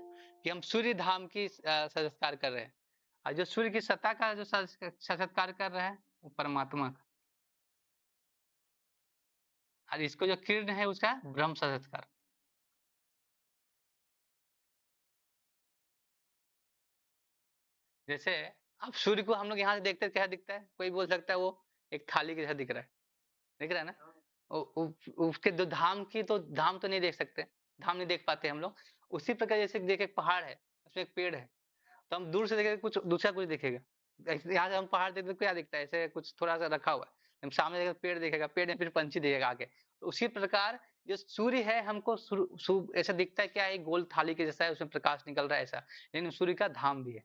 कि हम सूर्य धाम की साक्षात्कार कर रहे हैं, और जो सूर्य की सत्ता का जो साक्षात्कार कर रहा है वो परमात्मा का, और इसको जो किरण है उसका ब्रह्म साक्षात्कार। जैसे अब सूर्य को हम लोग यहाँ से देखते हैं, क्या दिखता है? कोई बोल सकता है वो एक थाली के जैसा दिख रहा है, दिख रहा है ना? उसके दो धाम की, तो धाम तो नहीं देख सकते, धाम नहीं देख पाते हम लोग। उसी प्रकार जैसे देखे एक पहाड़ है, उसमें एक पेड़ है, तो हम दूर से देखेंगे कुछ दूसरा कुछ दिखेगा। यहाँ से हम पहाड़ देखते तो क्या दिखता है? ऐसे कुछ थोड़ा सा रखा हुआ है। हम सामने देखेंगे पेड़ दिखेगा, पेड़ में फिर पंछी दिखेगा आगे। तो उसी प्रकार जो सूर्य है हमको ऐसा दिखता है, क्या एक गोल थाली के जैसा है, उसमें प्रकाश निकल रहा है ऐसा, लेकिन सूर्य का धाम भी है।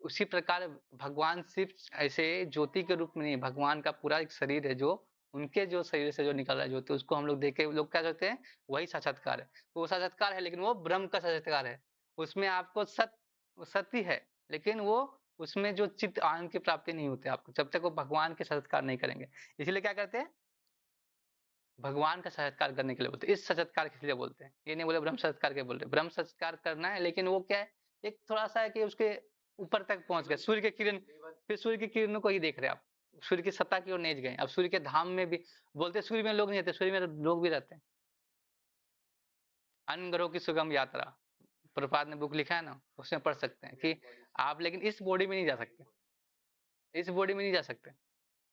उसी प्रकार भगवान सिर्फ ऐसे ज्योति के रूप में नहीं, भगवान का पूरा एक शरीर है, जो उनके जो शरीर से जो निकल रहा है ज्योति, उसको हम लोग देख के लोग क्या कहते हैं? वही साक्षात्कार है। तो वो साक्षात्कार है, लेकिन वो ब्रह्म का साक्षात्कार है। उसमें आपको सत्य है, लेकिन वो उसमें जो चित्त आनंद की प्राप्ति नहीं होती आपको, जब तक वो भगवान के साक्षात्कार नहीं करेंगे। इसलिए क्या करते हैं? भगवान का साक्षात्कार करने के लिए बोलते हैं, इस साक्षात्कार के लिए बोलते हैं। ये नहीं बोले ब्रह्म साक्षात्कार के बोल रहे, ब्रह्म साक्षात्कार करना है, लेकिन वो क्या है, एक थोड़ा सा है कि उसके ऊपर तक पहुंच गए, सूर्य के किरण, फिर सूर्य की किरणों को ही देख रहे हैं आप, सूर्य की सत्ता की ओर नहीं गए। अब सूर्य के धाम में भी बोलते हैं, सूर्य में लोग नहीं रहते, सूर्य में लोग भी रहते हैं। अन्य ग्रहों की सुगम यात्रा, प्रभुपाद ने बुक लिखा है ना, उसमें पढ़ सकते हैं कि आप, लेकिन इस बॉडी में नहीं जा सकते, इस बॉडी में नहीं जा सकते।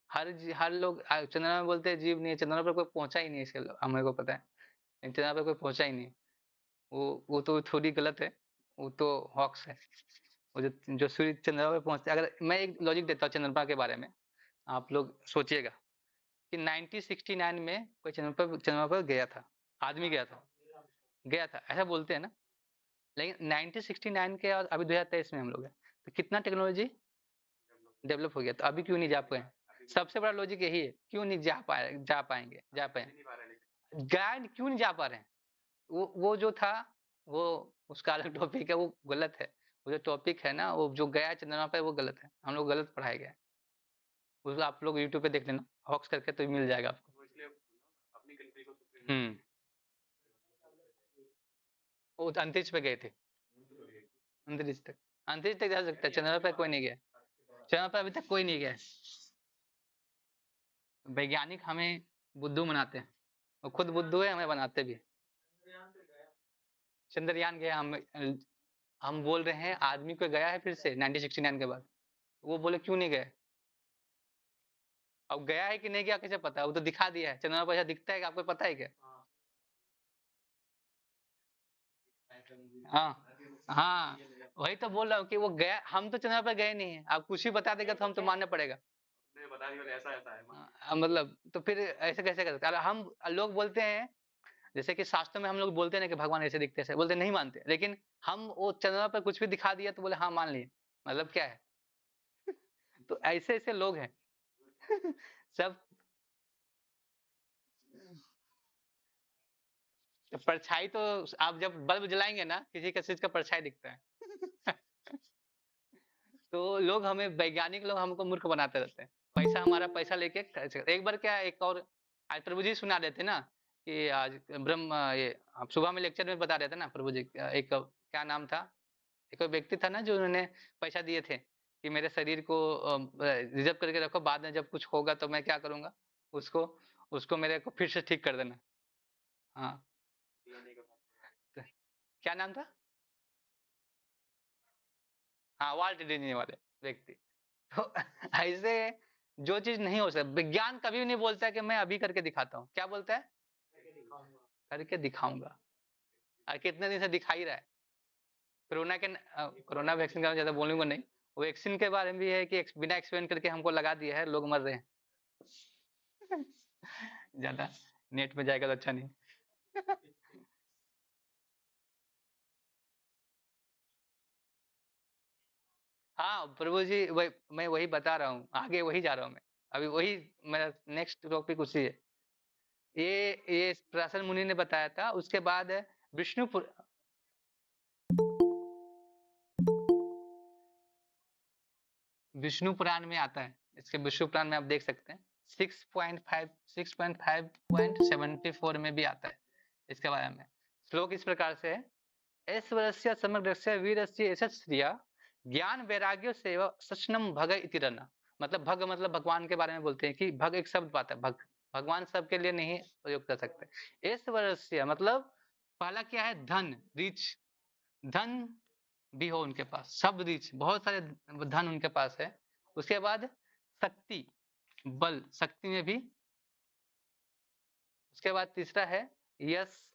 हर लोग चंद्रमा में बोलते हैं जीव नहीं है, चंद्रमा पर कोई पहुंचा ही नहीं, इसके हमें को पता है, लेकिन चंद्रमा पर कोई पहुंचा ही नहीं। वो तो थोड़ी गलत है, वो तो हॉक्स है। वो जो सूर्य चंद्रमा पे पहुंचते, अगर मैं एक लॉजिक देता हूँ चंद्रमा के बारे में, आप लोग सोचिएगा कि 1969 में कोई चंद्रमा पर गया था, आदमी गया था ऐसा बोलते हैं ना। लेकिन 1969 के और अभी 2023 में हम लोग हैं, तो कितना टेक्नोलॉजी डेवलप हो गया, तो अभी क्यों नहीं जा पाए? सबसे बड़ा लॉजिक यही है, क्यों नहीं जा पाए, गाइड क्यों नहीं जा पा रहे हैं? वो जो था, वो उसका अलग टॉपिक है, वो गलत है। वो जो टॉपिक है ना, वो जो गया चंद्रमा पे, वो गलत है, हम लोग गलत पढ़ाए गए। उसको आप लोग यूट्यूब पे देख लेना, हॉक्स करके, तो मिल जाएगा आपको। हम्म। वो तो अंतरिक्ष पे गए थे, अंतरिक्ष तक, अंतरिक्ष तक जा सकता है, चंद्रमा पे कोई नहीं गया, चंद्रमा पे अभी तक कोई नहीं गया। वैज्ञानिक हमें बुद्धू बनाते हैं, वो खुद बुद्धू है, हमें बनाते भी। चंद्रयान गया, हम बोल रहे हैं आदमी को गया है फिर से 1969 के बाद, वो बोले क्यों नहीं गए? अब गया है कि नहीं गया कैसे पता? वो तो दिखा दिया है, चंद्रमा पर ऐसा दिखता है कि आपको पता है क्या? हाँ, हाँ, वही तो बोल रहा हूँ कि वो गया, हम तो चंद्रमा पर गए नहीं है, आप कुछ भी बता देगा तो हम तो मानना पड़ेगा। मतलब तो फिर ऐसे कैसे कर सकते? अरे हम लोग बोलते हैं, जैसे कि शास्त्रों में हम लोग बोलते हैं ना कि भगवान ऐसे दिखते हैं, बोलते नहीं मानते, लेकिन हम वो चंद्रमा पर कुछ भी दिखा दिया तो बोले हाँ मान लिए, मतलब क्या है? तो ऐसे ऐसे लोग हैं। सब तो परछाई तो, आप जब बल्ब जलाएंगे ना, किसी का चीज का परछाई दिखता है। तो लोग हमें, वैज्ञानिक लोग हमको मूर्ख बनाते रहते हैं, पैसा हमारा पैसा लेके एक बार क्या, एक और आज प्रभु जी सुना रहे थे ना कि आज ब्रह्म, ये आप सुबह में लेक्चर में बता रहे थे ना प्रभु जी, एक क्या नाम था, एक व्यक्ति था ना जो उन्होंने पैसा दिए थे कि मेरे शरीर को रिजर्व करके रखो, बाद में जब कुछ होगा तो मैं क्या करूंगा, उसको उसको मेरे को फिर से ठीक कर देना। हाँ, तो क्या नाम था? हाँ, वाल्ट डिज्नी वाले व्यक्ति। तो ऐसे जो चीज नहीं हो सकती, विज्ञान कभी भी नहीं बोलता है कि मैं अभी करके दिखाता हूँ, क्या बोलता है? करके दिखाऊंगा, और कितने दिन से दिखा ही रहा है। कोरोना वैक्सीन का ज्यादा बोलूंगा नहीं, वो वैक्सीन के बारे में भी है कि बिना एक्सपेरिमेंट करके हमको लगा दिया है, लोग मर रहे हैं। ज्यादा नेट में जाएगा तो अच्छा नहीं। हाँ प्रभु जी, वही मैं वही बता रहा हूँ, आगे वही जा रहा हूँ मैं, अभी वही मेरा नेक्स्ट टॉपिक उसी है। ये पराशर मुनि ने बताया था, उसके बाद है विष्णु विष्णु पुराण में आता है, इसके विष्णु पुराण में आप देख सकते हैं 6.74 में भी आता है इसके बारे में। श्लोक इस प्रकार से है, ऐश्वर्यस्य समग्रस्य वीरस्य यशस्श्रिया ज्ञान वैराग्य सेवा सचनम भग इति रन। मतलब भग मतलब भगवान के बारे में बोलते हैं कि भग एक शब्द बात है, भग भगवान सबके लिए नहीं प्रयोग कर सकते। ऐश्वर्यस्य मतलब पहला क्या है, धन, रिच, धन भी हो उनके पास, सब रिच, बहुत सारे धन उनके पास है। उसके बाद शक्ति, बल, शक्ति में भी। उसके बाद तीसरा है यश,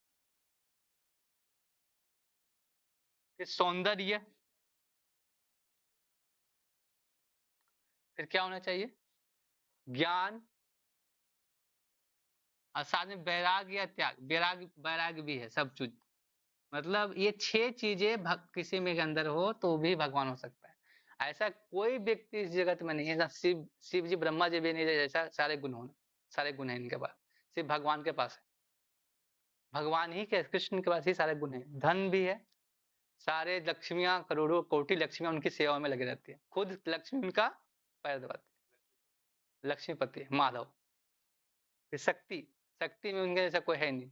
फिर सौंदर्य, फिर क्या होना चाहिए, ज्ञान, और साथ में वैराग्य या त्याग, वैराग्य वैराग्य भी है सब चीज। मतलब ये 6 चीजें किसी में के अंदर हो तो भी भगवान हो सकता है। ऐसा कोई व्यक्ति इस जगत में नहीं है, ऐसा शिव जी ब्रह्मा जी भी नहीं है जैसा सारे गुण होने, सारे गुण है इनके पास, सिर्फ भगवान के पास है। भगवान ही के कृष्ण के पास ही सारे गुण है, धन भी है, सारे लक्ष्मियां, करोड़ों कोटि लक्ष्मियां उनकी सेवा में लगी रहती है, खुद लक्ष्मी उनका पैर दबाती है, लक्ष्मीपति है, माधव। फिर शक्ति, शक्ति में उनके जैसा कोई है नहीं,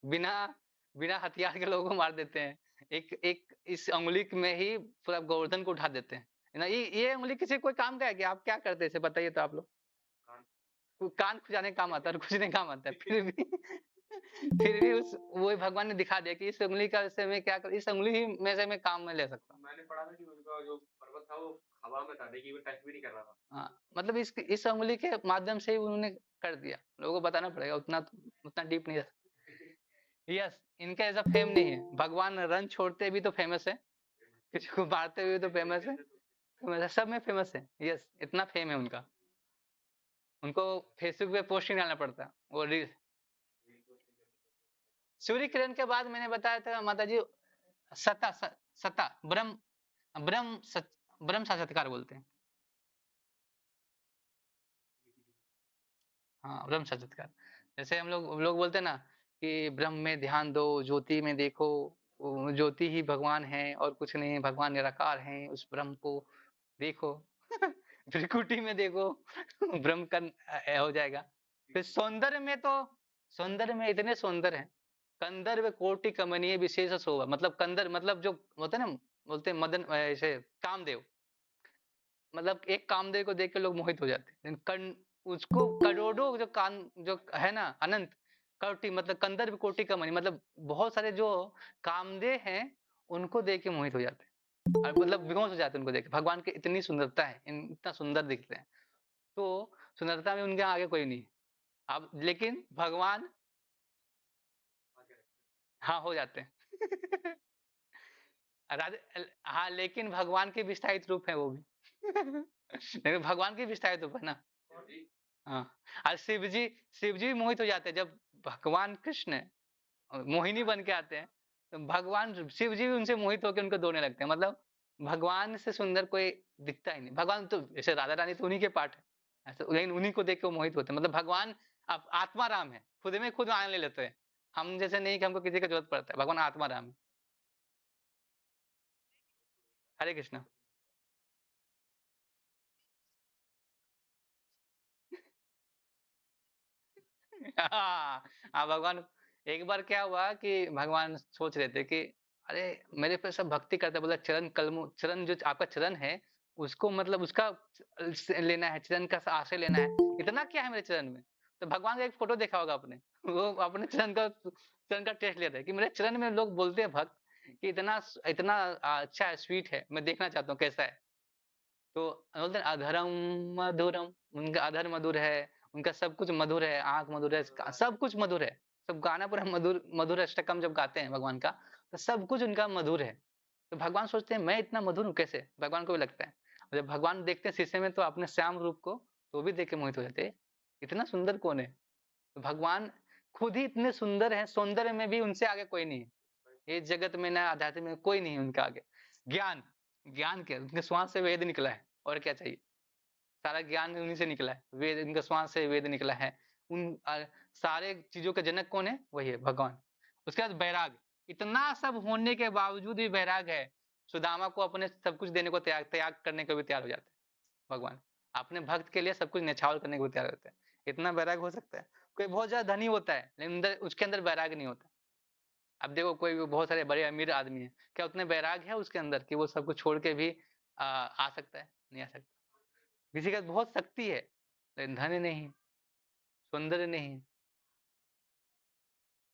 बिना बिना हथियार के लोगों को मार देते हैं। एक एक इस उंगली में ही पूरा गोवर्धन को उठा देते हैं ना। ये उंगली किसी कोई काम का है कि आप क्या करते हैं इसे बताइए तो आप लोग। कान खुजाने काम आता है और कुछ नहीं काम आता है, फिर भी उस वो भगवान ने दिखा दिया कि इस उंगली का से मैं क्या कर, इस उंगली ही में से मैं काम में ले सकता हूँ। मैंने पढ़ा था कि उनका जो पर्वत था वो हवा में था, लेकिन वो टच भी नहीं कर रहा था। हाँ, मतलब इस उंगली के माध्यम से ही उन्होंने कर दिया। लोगों को बताना पड़ेगा, उतना डीप नहीं है। यस, इनका ऐसा फेम नहीं है। भगवान रन छोड़ते भी तो फेमस है, किसी को मारते हुए तो फेमस है, सब में फेमस है। यस, इतना फेम है उनका, उनको फेसबुक पे पोस्ट नहीं डालना पड़ता। वो सूर्य किरण के बाद मैंने बताया था माता जी, सता सता ब्रह्म ब्रह्म साक्षात्कार बोलते हैं। हाँ, ब्रह्म साक्षात्कार। जैसे हम लोग बोलते हैं ना कि ब्रह्म में ध्यान दो, ज्योति में देखो, ज्योति ही भगवान है और कुछ नहीं, भगवान निराकार है, उस ब्रह्म को देखो। त्रिकुटी में देखो, ब्रह्म का हो जाएगा। फिर सौंदर्य में तो, सौंदर्य में इतने सौंदर्य हैं, कंदर्व कोटि कमनीय विशेष शोभा। मतलब कंदर मतलब जो होते हैं ना, बोलते हैं मदन, ऐसे कामदेव, मतलब एक कामदेव को देख के लोग मोहित हो जाते हैं। उसको करोड़ों जो कान जो है ना, अनंत कोटि, मतलब कंदर्व कोटि कमनी, मतलब बहुत सारे जो कामदेव हैं उनको देख के मोहित हो जाते हैं, और मतलब बेहोश हो जाते हैं उनको देख के। भगवान की इतनी सुंदरता है, इतना सुंदर दिखते हैं, तो सुंदरता में उनके आगे कोई नहीं। अब लेकिन भगवान, हाँ हो जाते हैं। हाँ, लेकिन भगवान के विस्तारित रूप है वो भी। लेकिन भगवान के विस्तारित रूप है ना। हाँ, और शिव जी भी मोहित हो जाते हैं जब भगवान कृष्ण मोहिनी बन के आते हैं, तो भगवान शिव जी भी उनसे मोहित होकर उनको दौड़ने लगते हैं। मतलब भगवान से सुंदर कोई दिखता ही नहीं। भगवान तो जैसे राधा रानी तो उन्हीं के पार्ट है, ऐसे लेकिन उन्हीं को देख के वो मोहित होते हैं। मतलब भगवान आप आत्मा राम है, खुद में खुद आने ले लेते हैं। हम जैसे नहीं कि हमको किसी का जरूरत पड़ता है, भगवान आत्मा राम है। हरे कृष्णा। हाँ, भगवान, एक बार क्या हुआ कि भगवान सोच रहे थे कि अरे मेरे पे सब भक्ति करते हैं, बोला चरण कलमू, चरण जो आपका चरण है उसको, मतलब उसका लेना है, चरण का आश्रय लेना है, इतना क्या है मेरे चरण में। तो भगवान का एक फोटो देखा होगा आपने, वो अपने चरण का टेस्ट लेते हैं कि मेरे चरण में लोग बोलते हैं भक्त कि इतना इतना अच्छा है, स्वीट है, मैं देखना चाहता हूँ कैसा है। तो बोलते हैं अधरम मधुरम, उनका अधर मधुर है, उनका सब कुछ मधुर है, आंख मधुर है, सब कुछ मधुर है। सब गाना पूरा मधुर, मधुर अष्टकम जब गाते हैं भगवान का, तो सब कुछ उनका मधुर है। तो भगवान सोचते हैं मैं इतना मधुर हूँ कैसे, भगवान को भी लगता है। और जब भगवान देखते हैं शीशे में तो अपने श्याम रूप को, तो भी देख के मोहित हो जाते हैं, इतना सुंदर कौन है। तो भगवान खुद ही इतने सुंदर है, सौंदर्य में भी उनसे आगे कोई नहीं है। ये जगत में ना आध्यात्म में कोई नहीं है उनके आगे। ज्ञान, ज्ञान क्या, उनके श्वास से वेद निकला है, और क्या चाहिए। सारा ज्ञान उन्हीं से निकला है, वेद, इनके श्वास से वेद निकला है। उन सारे चीजों का जनक कौन है, वही है भगवान। उसके बाद बैराग, इतना सब होने के बावजूद भी बैराग है, सुदामा को अपने सब कुछ देने को त्याग त्याग करने को भी तैयार हो जाते हैं। भगवान। अपने भक्त के लिए सब कुछ न्यौछावर करने को तैयार रहते हैं। इतना वैराग्य हो सकता है। कोई बहुत ज़्यादा धनी होता है, लेकिन अंदर उसके अंदर वैराग्य नहीं होता। अब देखो कोई भी बहुत सारे बड़े अमीर आदमी हैं, क्या उतने वैराग्य है उसके अंदर कि वो सब कुछ छोड़ के भी आ सकता है? नहीं आ सकता। किसी के पास बहुत शक्ति है, लेकिन धन नहीं, सौंदर्य नहीं,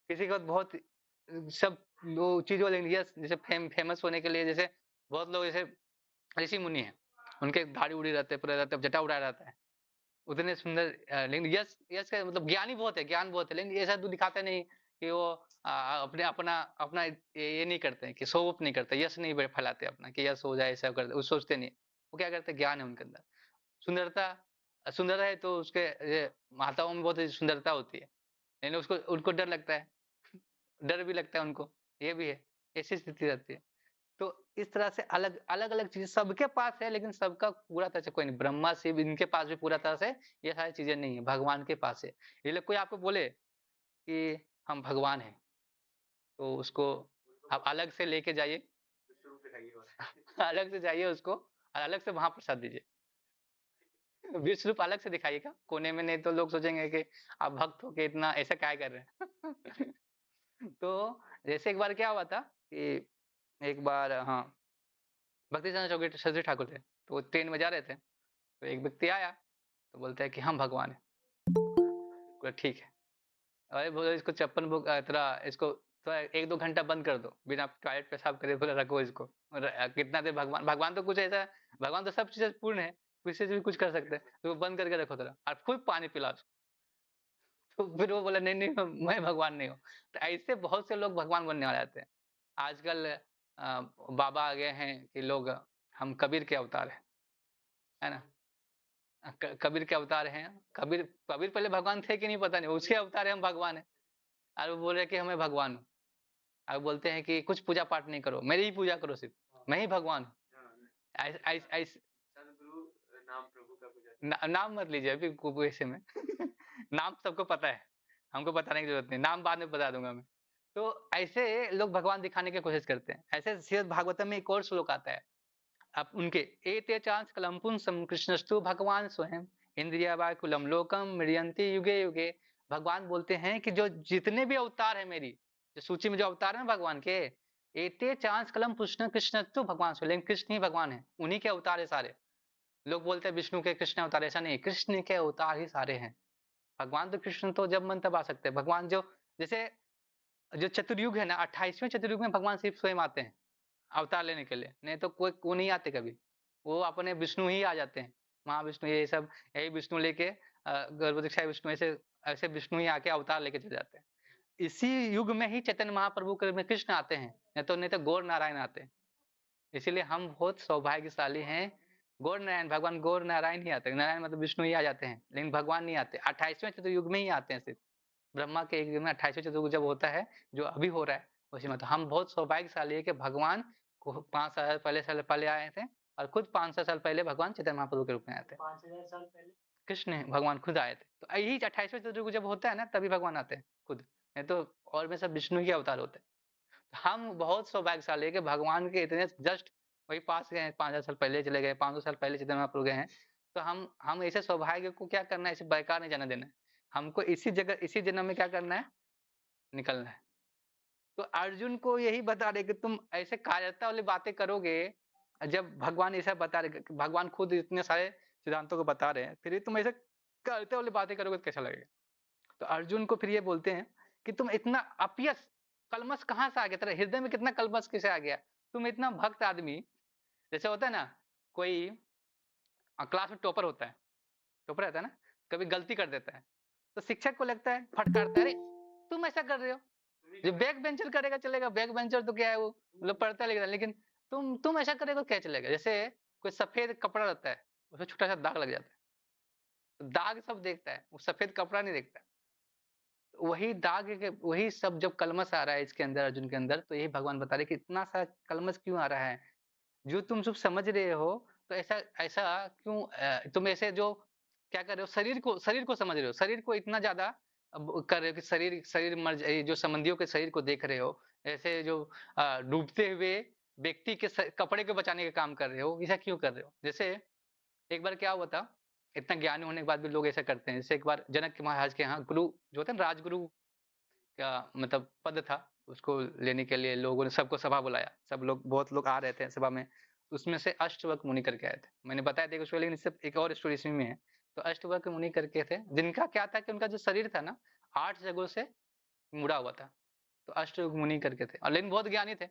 किसी के पास बहुत सब वो चीज़ वाले यस जैसे फेमस होने के लिए जैसे बहुत लोग जैसे ऋषि मुनि हैं, उनके दाढ़ी उड़ी रहते हैं, पूरा रहता है, जटा उड़ाया रहता है। उतने सुंदर लेकिन यश यश का मतलब ज्ञानी बहुत है, ज्ञान बहुत है, लेकिन ऐसा तो दिखाते नहीं कि वो अपने अपना अपना ये नहीं करते हैं कि शो ऑफ नहीं करते, यश नहीं फैलाते अपना कि यश हो जाए ऐसा करते, वो सोचते नहीं। वो क्या करते हैं, ज्ञान है उनके अंदर। सुंदरता सुंदर है तो उसके ये माताओं में बहुत सुंदरता होती है, लेकिन उसको उनको डर लगता है, डर भी लगता है उनको, ये भी है, ऐसी स्थिति रहती है। तो इस तरह से अलग अलग अलग चीजें सबके पास है, लेकिन सबका पूरा तरह से कोई नहीं, ब्रह्मा शिव इनके पास भी पूरा तरह से ये सारी चीजें नहीं है, भगवान के पास है। ये लोग कोई आपको बोले कि हम भगवान हैं, तो उसको आप अलग से लेके जाइए, अलग से जाइए उसको और अलग से वहां प्रसाद दीजिए। विश्व रूप अलग से दिखाइएगा कोने में, नहीं तो लोग सोचेंगे कि आप भक्त हो के इतना ऐसा क्या कर रहे हैं। तो जैसे एक बार क्या हुआ था कि एक बार हाँ, भक्ति चंद्र चौधरी शास्त्री ठाकुर थे, तो वो ट्रेन में जा रहे थे, तो एक व्यक्ति आया, तो बोलता है कि हम भगवान हैं। बोला ठीक है। अरे बोले इसको चप्पन बुक थोड़ा इसको थोड़ा 1-2 घंटा बंद कर दो, बिना टॉयलेट पेशाब करे बोला रखो इसको। और कितना देर भगवान भगवान तो कुछ ऐसा, भगवान तो सब चीज़ें पूर्ण है, किसी से भी कुछ कर सकते हैं, तो वो बंद करके रखो थोड़ा और खूब पानी पिलाओ उसको। तो फिर वो बोला नहीं, मैं भगवान नहीं हूँ। तो ऐसे बहुत से लोग भगवान बनने वाले आते हैं। आजकल बाबा आ गए हैं कि लोग हम कबीर के अवतार हैं, है ना? कबीर के अवतार हैं। कबीर कबीर पहले भगवान थे कि नहीं पता नहीं, उसके अवतार है हम भगवान हैं। और वो बोल रहे कि हमें भगवान हूँ। और बोलते हैं कि कुछ पूजा पाठ नहीं करो, मेरी ही पूजा करो सिर्फ, मैं ही भगवान हूँ। ऐस ऐस ऐस नाम मत लीजिए अभी ऐसे में। नाम सबको पता है, हमको बताने की जरूरत नहीं, नाम बाद में बता दूंगा मैं। तो ऐसे लोग भगवान दिखाने की कोशिश करते हैं। ऐसे श्रीमद् भागवतम में एक और श्लोक आता है, आप उनके एते चांस कलमपुंसम कृष्णस्तु भगवान स्वयं इंद्रिया वाकुलम लोकम मृयंति युगे युगे। भगवान बोलते हैं कि जो जितने भी अवतार है मेरी, जो सूची में जो अवतार है ना भगवान के, एते चांस कलम पुष्ण कृष्णस्तु भगवान स्वयं, लेकिन कृष्ण ही भगवान है, उन्हीं के अवतार है सारे। लोग बोलते हैं विष्णु के कृष्ण अवतार, ऐसा नहीं, कृष्ण के अवतार ही सारे हैं। भगवान तो कृष्ण तो जब मन तब आ सकते हैं। भगवान जो जैसे जो चतुर्युग है ना, 28वें चतुर्युग में भगवान शिव स्वयं आते हैं अवतार लेने के लिए, नहीं तो कोई वो नहीं आते कभी। वो अपने विष्णु ही आ जाते हैं, महाविष्णु ये सब, यही विष्णु लेके गर्भवती विष्णु ऐसे ऐसे विष्णु ही आके अवतार लेके चले जाते हैं। इसी युग में ही चैतन्य महाप्रभु के में कृष्ण आते हैं, नहीं तो गौर नारायण आते हैं। इसीलिए हम बहुत सौभाग्यशाली हैं। गौर नारायण भगवान गौर नारायण ही आते हैं, नारायण मतलब विष्णु ही आ जाते हैं, लेकिन भगवान नहीं आते, 28वें चतुर्युग में ही आते हैं सिर्फ। ब्रह्मा के एक युग में 28वें चतुर्युग जब होता है, जो अभी हो रहा है, उसी में तो हम बहुत सौभाग्यशाली है कि भगवान को 5 साल पहले आए थे, और खुद 500 साल पहले भगवान चैतन्य महाप्रभु के रूप में आए थे। 5000 साल पहले कृष्ण भगवान खुद आए थे। तो यही 28वें चतुर्युग जब होता है ना, तभी भगवान आते हैं खुद, नहीं तो और में सब विष्णु के अवतार होते हैं। हम बहुत सौभाग्यशाली है कि भगवान के इतने जस्ट वही पास गए हैं, 5000 साल पहले चले गए, 500 साल पहले चैतन्य महाप्रभु गए हैं। तो हम ऐसे सौभाग्य को क्या करना है, इसे बेकार नहीं जाने देना है। हमको इसी जगह इसी जन्म में क्या करना है, निकलना है। तो अर्जुन को यही बता रहे कि तुम ऐसे कायरता वाली बातें करोगे, जब भगवान ऐसा बता रहे, भगवान खुद इतने सारे सिद्धांतों को बता रहे हैं, फिर तुम ऐसे कायरता वाली बातें करोगे तो कैसा लगेगा। तो अर्जुन को फिर ये बोलते हैं कि तुम इतना अपयस कलमश कहाँ से आ गया, तेरे हृदय में कितना कलमश कैसे आ गया, तुम इतना भक्त आदमी, जैसे होता है ना कोई क्लास में टॉपर होता है, टॉपर रहता है ना, कभी गलती कर देता है, तो शिक्षक को लगता है, फटकारता है, अरे तुम ऐसा कर रहे हो। जो बैक बेंचर करेगा चलेगा, बैक बेंचर तो क्या है, वो मतलब पढ़ता है लिखता है, लेकिन तुम ऐसा करेगा तो क्या चलेगा। जैसे कोई सफेद कपड़ा रहता है, उसमें छोटा सा दाग लग जाता है, तो दाग सब देखता है, वो सफेद कपड़ा नहीं देखता है। वही दाग के वही सब जब कलमश आ रहा है इसके अंदर, अर्जुन के अंदर, तो यही भगवान बता रहे कि इतना सा कलमश क्यों आ रहा है, जो तुम सब समझ रहे हो, तो ऐसा ऐसा क्यों तुम ऐसे जो क्या कर रहे हो, शरीर को समझ रहे हो, शरीर को इतना ज्यादा कर रहे हो कि शरीर शरीर मर जाए, जो संबंधियों के शरीर को देख रहे हो, ऐसे जो डूबते हुए व्यक्ति के कपड़े को बचाने का काम कर रहे हो, ऐसा क्यों कर रहे हो। जैसे एक बार क्या हुआ था, इतना ज्ञानी होने के बाद भी लोग ऐसा करते हैं। जैसे एक बार जनक महाराज के यहाँ गुरु जो होते हैं ना, राजगुरु का मतलब पद था, उसको लेने के लिए लोगों ने सबको सभा बुलाया। सब लोग बहुत लोग आ रहे थे सभा में। तो उसमें से अष्टवक्र मुनि करके आए थे। मैंने बताया था उसको, लेकिन इससे एक और स्टोरी इसमें में है। तो अष्टवक्र मुनि करके थे, जिनका क्या था कि उनका जो शरीर था ना, 8 जगहों से मुड़ा हुआ था। तो अष्टवक्र मुनि करके थे और लेकिन बहुत ज्ञानी थे।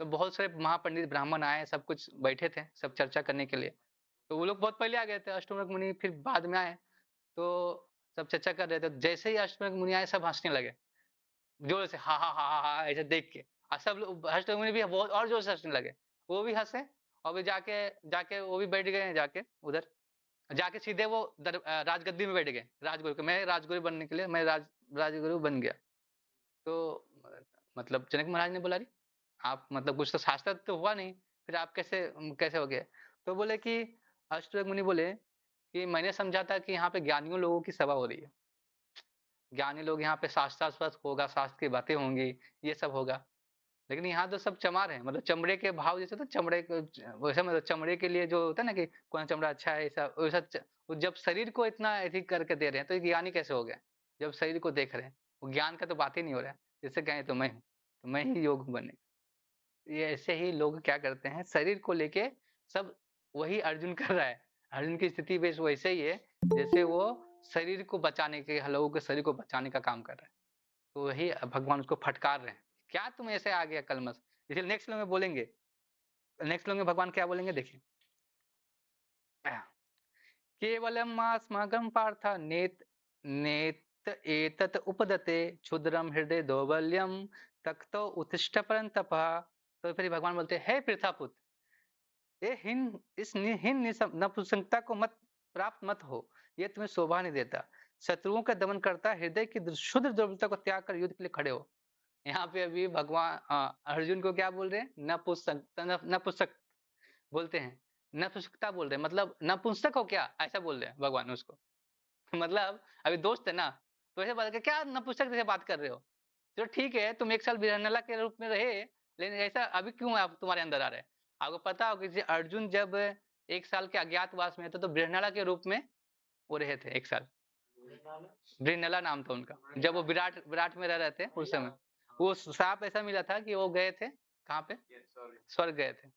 तो बहुत सारे महापंडित ब्राह्मण आए, सब कुछ बैठे थे, सब चर्चा करने के लिए। तो वो लोग बहुत पहले आ गए थे, अष्टवक्र मुनि फिर बाद में आए। तो सब चर्चा कर रहे थे, जैसे ही अष्टवक्र मुनि आए सब हंसने लगे जोर से, हा हा हा हा हा ऐसे देख के। और सब लोग हंसते हुए भी बहुत और जोर से हंसने लगे। वो भी हंसे और भी जाके जाके वो भी बैठ गए हैं जाके उधर। जाके सीधे वो राजगद्दी में बैठ गए, राजगुरु के। मैं राजगुरु बनने के लिए मैं राजगुरु बन गया। तो मतलब जनक महाराज ने बोला, अरे आप मतलब कुछ तो शास्त्र तो हुआ नहीं, फिर आप कैसे कैसे हो गए? तो बोले कि अष्टवक्र मुनि बोले कि मैंने समझा था कि यहाँ पे ज्ञानियों लोगों की सभा हो रही है। ज्ञानी लोग यहाँ पे शास्त्रार्थ होगा, शास्त्र की बातें होंगी, ये सब होगा। लेकिन यहाँ तो सब चमार है, मतलब चमड़े के भाव जैसे, तो चमड़े वैसा, मतलब चमड़े के लिए जो होता है ना कि कौन चमड़ा अच्छा है, ऐसा वैसा जब शरीर को इतना अधिक करके दे रहे हैं तो ये ज्ञानी कैसे हो गए? जब शरीर को देख रहे हैं, वो ज्ञान का तो बात ही नहीं हो रहा है। जैसे कहें तो मैं हूँ, तो मैं ही योग बने। ये ऐसे ही लोग क्या करते हैं, शरीर को लेके सब वही अर्जुन कर रहा है। अर्जुन की स्थिति बेश वैसे ही है, जैसे वो शरीर को बचाने के, लोगों के शरीर को बचाने का काम कर रहा है। तो वही भगवान उसको फटकार रहे हैं, क्या तुम ऐसे आ गया कलमस। इसलिए नेक्स्ट श्लोक में बोलेंगे, नेक्स्ट श्लोक में भगवान क्या बोलेंगे देखिए, केवलम अस्माकं पार्थ नेत नेत एतत उपदते क्षुद्रम हृदय दौर्बल्यम तक्तो उत्तिष्ठ परंतप। तो फिर भगवान बोलते हैं, हे पृथापुत्र, ये हीन नपुंसकता को मत प्राप्त मत हो, ये तुम्हें शोभा नहीं देता। शत्रुओं का दमन करता, हृदय की शुद्ध दुर्बलता को त्याग कर युद्ध के लिए खड़े हो। यहाँ पे अभी भगवान अर्जुन को क्या बोल रहे हैं, नपुंसक नपुंसक बोलते हैं, नपुंसकता बोल रहे हैं, मतलब नपुंसक हो क्या, ऐसा बोल रहे हैं भगवान उसको। मतलब अभी दोस्त है ना, तो ऐसे बात क्या नपुंसक जैसे बात कर रहे हो। चलो ठीक है, तुम 1 साल बिरहनला के रूप में रहे, लेकिन ऐसा अभी क्यों आप तुम्हारे अंदर आ रहे हैं? आपको पता होगा कि अर्जुन जब 1 साल के अज्ञातवास में थे तो बिरहनला के रूप में वो रहे थे 1 साल। ब्रिनला नाम था उनका, जब वो विराट विराट में रह रहे थे उस समय। वो साप ऐसा मिला था कि वो गए थे कहाँ पे, स्वर्ग गए थे।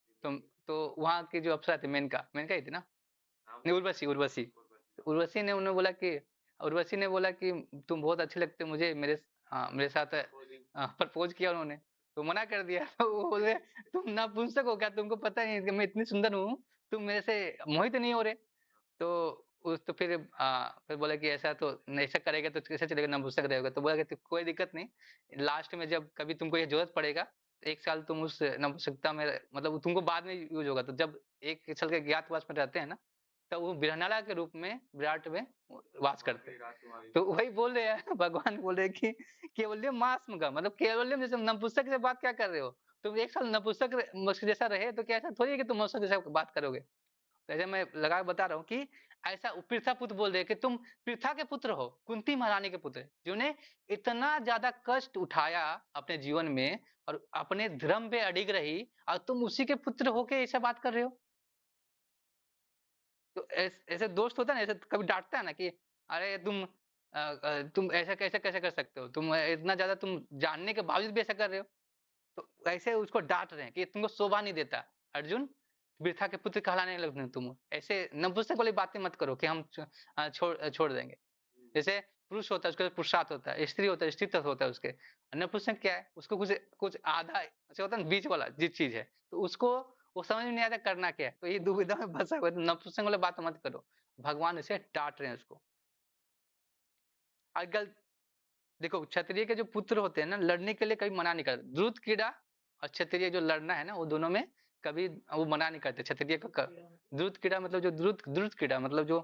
तो वहाँ की जो अप्सरा थी, मेनका, मेनका ही थी ना, नहीं उर्वशी, उर्वशी। उर्वशी ने उन्हें बोला कि, उर्वशी ने बोला कि तुम बहुत अच्छे लगते हो मुझे, मेरे साथ प्रपोज किया उन्होंने। तो मना कर दिया। तो वो बोले, तुम नपुंसक हो क्या, तुमको पता नहीं है कि मैं इतनी सुंदर हूँ, तुम मेरे से मोहित नहीं हो रहे? तो उस तो फिर बोला कि ऐसा तो ऐसा करेगा तो कैसे चलेगा, नपुंसक रहेगा। तो बोला कि कोई दिक्कत नहीं, लास्ट में जब कभी तुमको ये जरूरत पड़ेगा तो 1 साल तुम उस नपुंसकता में, मतलब तुमको बाद में यूज होगा। तो जब 1 साल के ज्ञातवास में रहते हैं ना, तब वो बिरहनाला के रूप में विराट में वास करते हैं। तो वही बोल रहे हैं भगवान बोल रहे हैं कि केवल्यम मास्म का मतलब केवल्यम, जैसे नपुंसक से बात क्या कर रहे हो? तुम 1 साल नपुंसक जैसा रहे तो क्या ऐसा थोड़ी है कि तुम मनुष्य जैसा बात करोगे? जैसे मैं लगा के बता रहा हूँ कि ऐसा पृथा पुत्र बोल रहे कि तुम पृथा के पुत्र हो, कुंती महारानी के पुत्र, जिन्होंने इतना ज्यादा कष्ट उठाया अपने जीवन में और अपने धर्म पे अडिग रही, और तुम उसी के पुत्र होके ऐसा बात कर रहे हो। तो ऐसे दोस्त होता है ना, ऐसे कभी डांटता है ना कि अरे तुम ऐसा कैसे कैसे कर सकते हो, तुम इतना ज्यादा तुम जानने के बावजूद भी ऐसा कर रहे हो। तो ऐसे उसको डांट रहे हैं कि तुमको शोभा नहीं देता अर्जुन, वृथा के पुत्र कहलाने लगे तुम। ऐसे नपुंसक वाली बातें मत करो कि हम छोड़ देंगे। जैसे पुरुष होता है उसका पुरुषार्थ होता है, स्त्री होता है स्त्रीत्व होता है उसके। नपुंसक क्या है, उसको कुछ कुछ आधा ऐसे होता है ना, बीच वाला जिस चीज है, तो उसको वो समझ में नहीं आता करना क्या है। तो ये दुविधा में फंसा हुआ है, तो नपुंसक वाली बात मत करो। भगवान इसे डांट रहे हैं उसको। अगर देखो क्षत्रिय के जो पुत्र होते हैं ना, लड़ने के लिए कभी मना नहीं करते। द्रुत क्रीड़ा और क्षत्रिय जो लड़ना है ना, वो दोनों में कभी वो मना नहीं करते क्षत्रिय को। द्रुत क्रीड़ा मतलब जो द्रुत द्रुत क्रीड़ा मतलब जो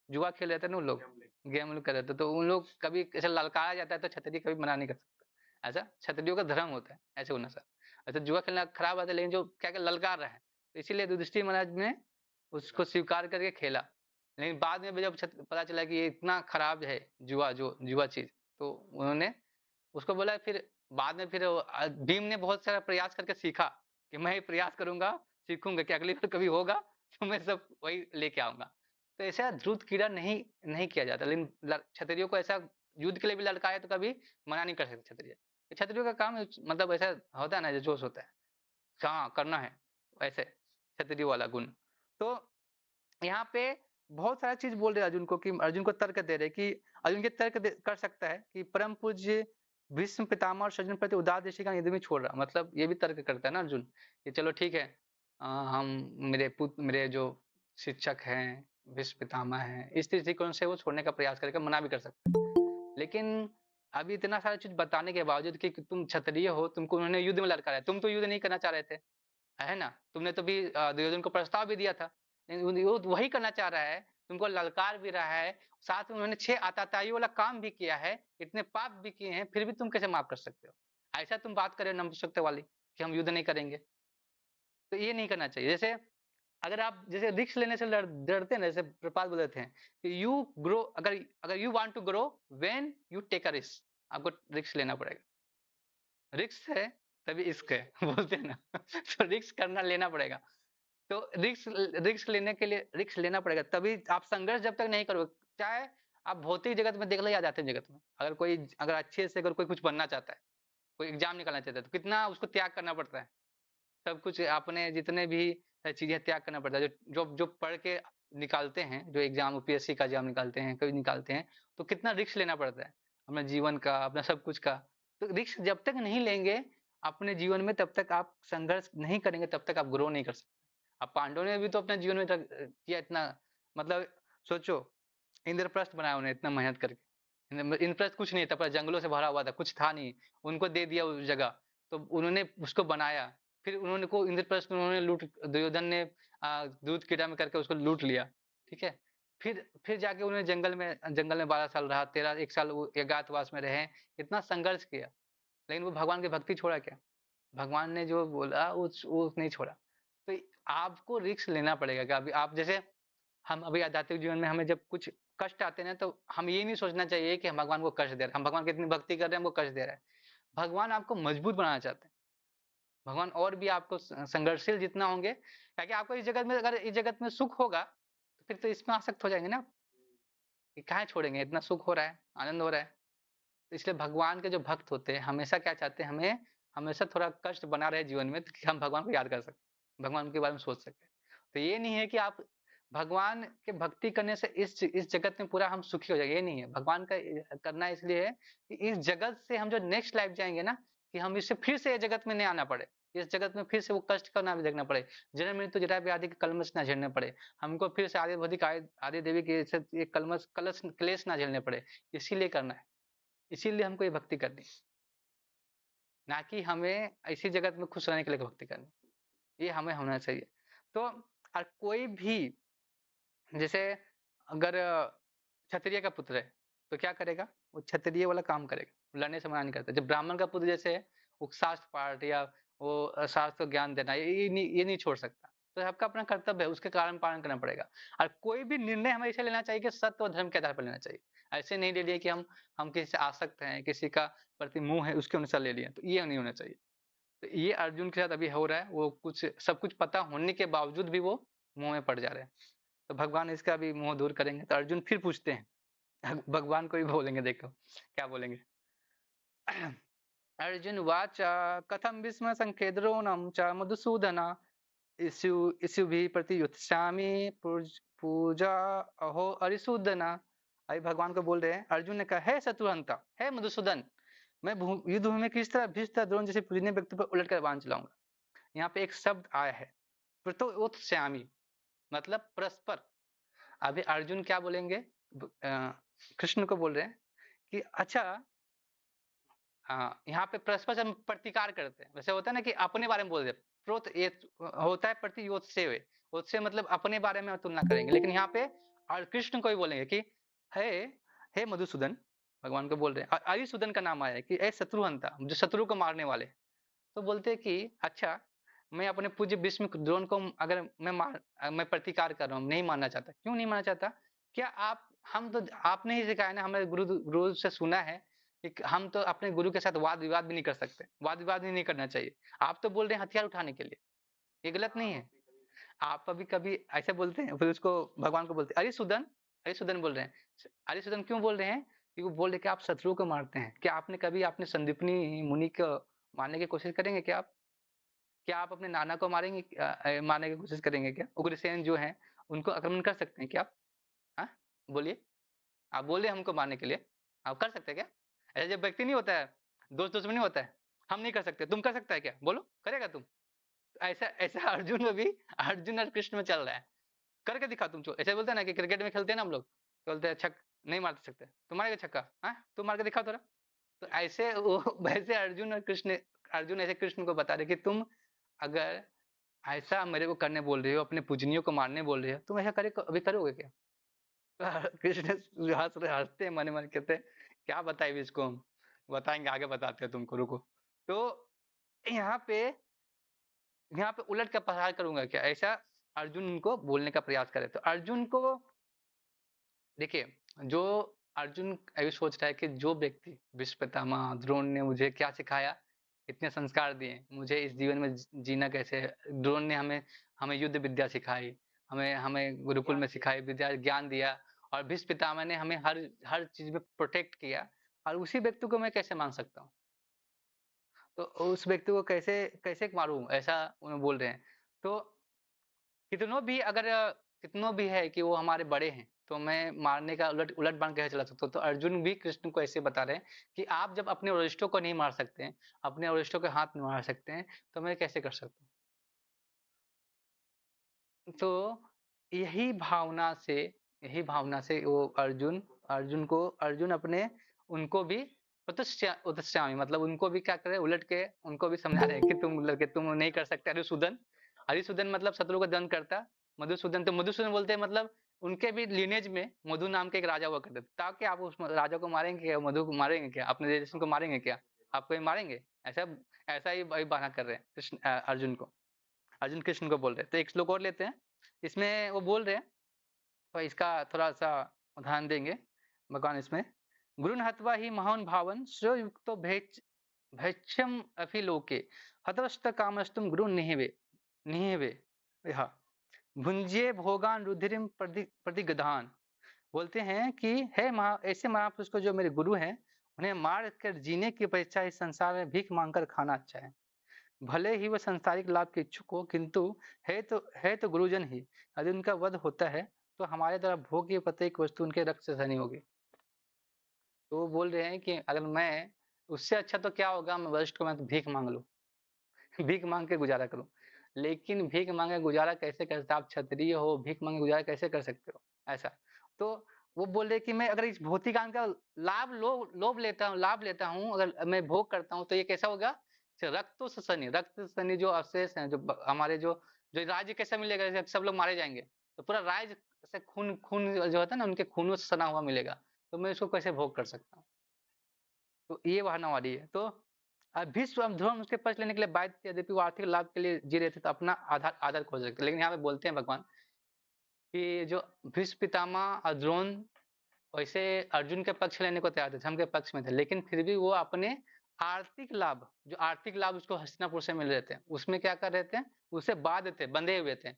जुआ खेल रहे थे ना उन लोग, गेम लोग कर रहे थे, तो उन लोग कभी ऐसा ललकारा जाता है तो क्षत्रिय कभी मना नहीं कर सकता। ऐसा क्षत्रियो का धर्म होता है ऐसे होना सर। ऐसा जुआ खेलना खराब बात है, लेकिन जो क्या क्या ललकार रहा है, तो इसीलिए युधिष्ठिर महाराज ने उसको स्वीकार करके खेला। लेकिन बाद में जब पता चला कि ये इतना खराब है जुआ, जो जुआ चीज, तो उन्होंने उसको बोला। फिर बाद में फिर भीम ने बहुत सारा प्रयास करके सीखा कि मैं प्रयास करूंगा, सीखूंगा कि अगली बार कभी होगा मैं सब वही लेके आऊँगा। तो ऐसा ध्रुव क्रीड़ा नहीं नहीं किया जाता, लेकिन क्षत्रियों को ऐसा युद्ध के लिए भी ललकारे तो कभी मना नहीं कर सकते क्षत्रिय। क्षत्रियों का काम मतलब ऐसा होता है ना, जो जोश होता है, हाँ, करना है, वैसे क्षत्रिय वाला गुण। तो यहाँ पे बहुत सारा चीज़ बोल रहे हैं अर्जुन को, कि अर्जुन को तर्क दे रहे हैं कि अर्जुन के तर्क दे कर सकता है कि परम पूज्य भीष्म पितामह और स्वजन प्रति उदार दृष्टि का यदि मैं छोड़ रहा, मतलब ये भी तर्क करता है ना अर्जुन, कि चलो ठीक है, हम मेरे जो शिक्षक हैं, भीष्म पितामह हैं, इस दृष्टिकोण से वो छोड़ने का प्रयास करेगा, मना भी कर सकता है। लेकिन अभी इतना सारा चीज़ बताने के बावजूद कि तुम क्षत्रिय हो, तुमको उन्होंने युद्ध में ललकारा है, तुम तो युद्ध नहीं करना चाह रहे थे। है ना? तुमने तो भी दुर्योधन को प्रस्ताव भी दिया था। लेकिन वो वही करना चाह रहा है, तुमको ललकार भी रहा है, साथ में उन्होंने 6 आताताई वाला काम भी किया है, इतने पाप भी किए हैं, फिर भी तुम कैसे माफ कर सकते हो? ऐसा तुम बात कर रहे हो नपुंसकता वाली, कि हम युद्ध नहीं करेंगे। तो ये नहीं करना चाहिए। जैसे अगर आप जैसे रिस्क लेने से डरते हैं ना, जैसे प्रपात बोल देते हैं कि यू ग्रो, अगर अगर you want to grow when you take a risk, आपको रिस्क लेना पड़ेगा। रिस्क है तभी इश्क है बोलते हैं ना। तो रिस्क करना लेना पड़ेगा। तो रिस्क रिस्क लेने के लिए रिस्क लेना पड़ेगा, तभी आप संघर्ष जब तक नहीं करोगे, चाहे आप भौतिक जगत में देख लो या आध्यात्मिक जगत में, अगर अच्छे से अगर कोई कुछ बनना चाहता है, कोई एग्जाम निकालना चाहता है, तो कितना उसको त्याग करना पड़ता है। सब कुछ अपने जितने भी चीजें त्याग करना पड़ता है, जो जो जो पढ़ के निकालते हैं, जो एग्जाम यूपीएससी का एग्जाम निकालते हैं, कभी निकालते हैं, तो कितना रिस्क लेना पड़ता है अपने जीवन का, अपना सब कुछ का। तो रिस्क जब तक नहीं लेंगे अपने जीवन में, तब तक आप संघर्ष नहीं करेंगे, तब तक आप ग्रो नहीं कर सकते। अब पांडवों ने भी तो अपने जीवन में किया इतना, मतलब सोचो, इंद्रप्रस्थ बनाया उन्हें इतना मेहनत करके। इंद्रप्रस्थ कुछ नहीं था, पर जंगलों से भरा हुआ था, कुछ था नहीं, उनको दे दिया उस जगह, तो उन्होंने उसको बनाया। फिर उन्होंने को इंद्रप्रस्थ उन्होंने लूट, दुर्योधन ने दूध क्रीड़ा में करके उसको लूट लिया, ठीक है। फिर जाके उन्होंने जंगल में 12 साल रहा, 1 साल वो अज्ञातवास में रहे, इतना संघर्ष किया, लेकिन वो भगवान की भक्ति छोड़ा क्या? भगवान ने जो बोला वो नहीं छोड़ा। तो आपको रिस्क लेना पड़ेगा, कि अभी आप जैसे, हम अभी आध्यात्मिक जीवन में हमें जब कुछ कष्ट आते हैं ना, तो हम ये नहीं सोचना चाहिए कि हम भगवान को कष्ट दे रहे हैं, हम भगवान की इतनी भक्ति कर रहे हैं, हमको कष्ट दे रहा है। भगवान आपको मजबूत बनाना चाहते हैं। भगवान और भी आपको संघर्षशील जितना होंगे, ताकि आपको इस जगत में, अगर इस जगत में सुख होगा, तो फिर तो इसमें आसक्त हो जाएंगे ना, कि काहे छोड़ेंगे, इतना सुख हो रहा है, आनंद हो रहा है। तो इसलिए भगवान के जो भक्त होते हैं, हमेशा क्या चाहते हैं, हमें हमेशा थोड़ा कष्ट बना रहे जीवन में, कि हम भगवान को याद कर सकें, भगवान के बारे में सोच सकें। तो ये नहीं है कि आप भगवान के भक्ति करने से इस जगत में पूरा हम सुखी हो जाएंगे, ये नहीं है। भगवान का करना इसलिए है कि इस जगत से हम जो नेक्स्ट लाइफ जाएंगे ना, कि हम इससे फिर से इस जगत में नहीं आना पड़े, इस जगत में फिर से वो कष्ट का ना भी देखना पड़े, जन्म मृत्यु जरा भी आदि के कलमश ना झेलने पड़े, हमको फिर से आदि भौतिक आदि देवी के ये कलमश कलश क्लेश ना झेलने पड़े। इसीलिए करना है, इसीलिए हमको ये भक्ति करनी है, ना कि हमें इसी जगत में खुश रहने के लिए भक्ति करनी, ये हमें होना चाहिए। तो और कोई भी, जैसे अगर क्षत्रिय का पुत्र है, तो क्या करेगा, वो क्षत्रिय वाला काम करेगा, लड़ने से मना नहीं करता। जब ब्राह्मण का पुत्र जैसे है, वो शास्त्र पाठ या वो शास्त्र ज्ञान देना, ये नहीं छोड़ सकता। तो सबका अपना कर्तव्य है, उसके कारण पालन करना पड़ेगा। और कोई भी निर्णय हमें ऐसे लेना चाहिए कि सत्य और धर्म के आधार पर लेना चाहिए। ऐसे नहीं ले लिए कि हम किसी से आसक्त हैं, किसी का प्रति मुँह है, उसके अनुसार ले लिए, तो ये नहीं होना चाहिए। तो ये अर्जुन के साथ अभी हो रहा है, वो कुछ सब कुछ पता होने के बावजूद भी वो मुँह में पड़ जा रहे हैं। तो भगवान इसका भी मुँह दूर करेंगे, तो अर्जुन फिर पूछते हैं, भगवान को भी बोलेंगे, देखो क्या बोलेंगे। अर्जुन उवाच कथम भीष्म संखेद्रोणम च मधुसूदन इष्युभिः प्रतियुत्स्यामि पूजा अहो अरिसूदना। अभी भगवान को बोल रहे हैं, अर्जुन ने कहा, है शत्रुहंता, है मधुसूदन, मैं युद्ध भूमि में किस तरह भीष्म द्रोण जैसे पूजनीय व्यक्ति पर उलट कर बाण चलाऊंगा। यहाँ पे एक शब्द आया है, प्रतियोत्स्यामि, मतलब परस्पर। अभी अर्जुन क्या बोलेंगे, कृष्ण को बोल रहे हैं कि अच्छा, हाँ, यहाँ पे परस्पर से हम प्रतिकार करते हैं, वैसे होता है ना कि अपने बारे में बोल दे, प्रोत ये होता है प्रतियोत्सेवे, उत्से मतलब अपने बारे में तुलना करेंगे, लेकिन यहाँ पे और कृष्ण को ही बोलेंगे कि हे हे मधुसूदन, भगवान को बोल रहे हैं, अरिसूदन का नाम आया है कि ए शत्रुहंता, जो शत्रु को मारने वाले। तो बोलते हैं कि अच्छा, मैं अपने पूज्य भीष्म द्रोण को अगर मैं प्रतिकार कर रहा हूँ, नहीं मानना चाहता, क्यों नहीं मानना चाहता? क्या आप हम तो आपने ही सिखाया ना, हमारे गुरु से सुना है कि हम तो अपने गुरु के साथ वाद विवाद भी नहीं कर सकते, वाद विवाद भी नहीं करना चाहिए। आप तो बोल रहे हैं हथियार उठाने के लिए, ये गलत नहीं है। आप कभी कभी ऐसे बोलते हैं, फिर उसको भगवान को बोलते हैं अरे सुदन बोल रहे हैं। अरे सुदन क्यों बोल रहे हैं? कि वो बोल रहे कि आप शत्रु को मारते हैं। क्या आपने कभी आपने संदीपनी मुनि को मारने की कोशिश करेंगे क्या आप? क्या आप अपने नाना को मारेंगे, मारने की कोशिश करेंगे क्या? उग्रसेन जो हैं उनको आक्रमण कर सकते हैं क्या आप? हाँ, बोलिए। आप बोलिए हमको मारने के लिए, आप कर सकते हैं क्या? ऐसा जब व्यक्ति नहीं होता है, दोस्त दुश्मनी होता है, हम नहीं कर सकते, तुम कर सकता है क्या? बोलो, करेगा तुम? ऐसा ऐसा अर्जुन में भी, अर्जुन और कृष्ण में चल रहा है। करके दिखा तुम, ऐसे बोलते हैं ना कि क्रिकेट में खेलते हैं ना हम लोग, तो बोलते हैं छक नहीं मार सकते, तुम मारेगा छक्का? हाँ, तुम मार के दिखाओ थोड़ा। तो ऐसे वो वैसे अर्जुन और कृष्ण, अर्जुन ऐसे कृष्ण को बता रहे कि तुम अगर ऐसा मेरे को करने बोल रहे हो, अपने पूजनियों को मारने बोल रहे हो, तुम ऐसा करे अभी करोगे क्या? तो कृष्ण हंसते हैं, मने मन कहते हैं क्या बताए भी इसको, हम बताएंगे, आगे बताते हैं तुमको, रुको। तो यहाँ पे यहाँ पे उलट का प्रहार करूंगा क्या, ऐसा अर्जुन उनको बोलने का प्रयास करे। तो अर्जुन को देखिए, जो अर्जुन अभी सोच रहा है कि जो व्यक्ति भीष्म पितामह द्रोण ने मुझे क्या सिखाया, इतने संस्कार दिए मुझे इस जीवन में जीना कैसे है। द्रोण ने हमें हमें युद्ध विद्या सिखाई, हमें हमें गुरुकुल में सिखाई विद्या, ज्ञान दिया। और भीष्म पितामह ने हमें हर हर चीज में प्रोटेक्ट किया, और उसी व्यक्ति को मैं कैसे मान सकता हूँ? तो उस व्यक्ति को कैसे कैसे मारूं, ऐसा उन्हें बोल रहे हैं। तो कितनों भी अगर कितनों भी है कि वो हमारे बड़े हैं, तो मैं मारने का उलट उलट बाण कैसे चला सकता हूँ? तो अर्जुन भी कृष्ण को ऐसे बता रहे हैं कि आप जब अपने वरिष्ठों को नहीं मार सकते हैं, अपने वरिष्ठों के हाथ नहीं मार सकते हैं, तो मैं कैसे कर सकता हूँ? तो यही भावना से वो अर्जुन अर्जुन को अर्जुन अपने उनको भी उत्स्यामी मतलब उनको भी क्या करे, उलट के उनको भी समझा रहे हैं कि तुम लड़के तुम नहीं कर सकते। हरिशुदन, हरिशुदन मतलब शत्रु का दंड करता। मधुसूदन, तो मधुसूदन बोलते हैं मतलब उनके भी लिनेज में मधु नाम के एक राजा हुआ करते थे। ताकि आप उस राजा को मारेंगे क्या, मधु को मारेंगे क्या, अपने रिलेशन को मारेंगे क्या, आपको ही मारेंगे? ऐसा ऐसा ही बहाना कर रहे हैं कृष्ण, अर्जुन को, अर्जुन कृष्ण को बोल रहे हैं। तो एक श्लोक और लेते हैं, इसमें वो बोल रहे हैं, तो इसका थोड़ा सा उदाहरण देंगे भगवान इसमें। गुरुन हत्वा ही महान भावन श्रेयो युक्तो भैक्षम अपि लोके हतवस्त कामस्तुम गुरु निहेवे निहेवे यह भुंजे भोगान रुधिरिम प्रतिगधान। बोलते हैं कि है ऐसे महापुरुष को जो मेरे गुरु हैं, उन्हें मार कर जीने की अपेक्षा इस संसार में भीख मांगकर खाना अच्छा है। भले ही वह सांसारिक लाभ के इच्छुक हो, किंतु है तो गुरुजन ही। यदि उनका वध होता है तो हमारे द्वारा भोग की प्रत्येक वस्तु उनके रक्त से धनी होगी। तो वो बोल रहे हैं कि अगर मैं, उससे अच्छा तो क्या होगा, मैं वरिष्ठ को मैं तो भीख मांग लूं, भीख मांग के गुजारा करूं। लेकिन भीख मांगे गुजारा कैसे कर सकते, आप क्षत्रिय हो, भीख मांगे गुजारा कैसे कर सकते हो? ऐसा। तो वो बोल रहे कि मैं अगर इस भौतिक ज्ञान का लाभ लेता हूँ, अगर मैं भोग करता हूँ, तो ये कैसा होगा? रक्त सनी जो अवशेष हैं, जो हमारे जो राज्य कैसा मिलेगा, जैसे सब लोग मारे जाएंगे, तो पूरा राज्य से खून खून जो होता है ना, उनके खूनों से सना हुआ मिलेगा। तो मैं इसको कैसे भोग कर सकता हूँ? तो ये बहाना वाली है। तो भीष्म और ध्रुव उसके पक्ष लेने के लिए बाध्य थे, यद्यपि वो आर्थिक लाभ के लिए जी रहे थे, तो अपना आधार आदर खोज रहे थे। लेकिन यहाँ पे बोलते हैं भगवान कि जो भीष्म पितामह और द्रोण वैसे अर्जुन के पक्ष लेने को तैयार थे, धर्म के पक्ष में थे, लेकिन फिर भी वो अपने आर्थिक लाभ उसको हस्तिनापुर से मिल रहे थे, उसमें क्या कर रहे थे, उसे बाध्य थे, बंधे हुए थे,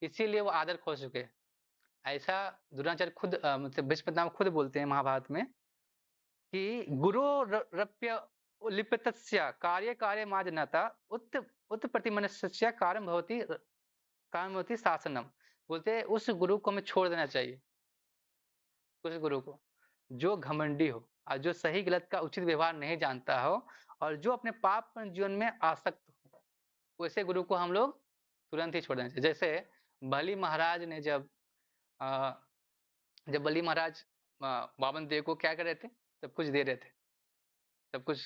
इसीलिए वो आदर खो चुके। ऐसा द्रोणाचार्य खुद मतलब भीष्म पितामह खुद बोलते हैं महाभारत में कि गुरोरप्य लिप्यतस्य कार्ये कार्ये मार्जनता उत्प्रतिमनस्य कार्यं भवति शासनम। बोलते हैं उस गुरु को हमें छोड़ देना चाहिए, उस गुरु को जो घमंडी हो और जो सही गलत का उचित व्यवहार नहीं जानता हो, और जो अपने पाप जीवन में आसक्त हो, वैसे गुरु को हम लोग तुरंत ही छोड़ देना चाहिए। जैसे बलि महाराज ने अ, जब बलि महाराज वामन देव को क्या कर रहे थे, सब कुछ दे रहे थे, सब कुछ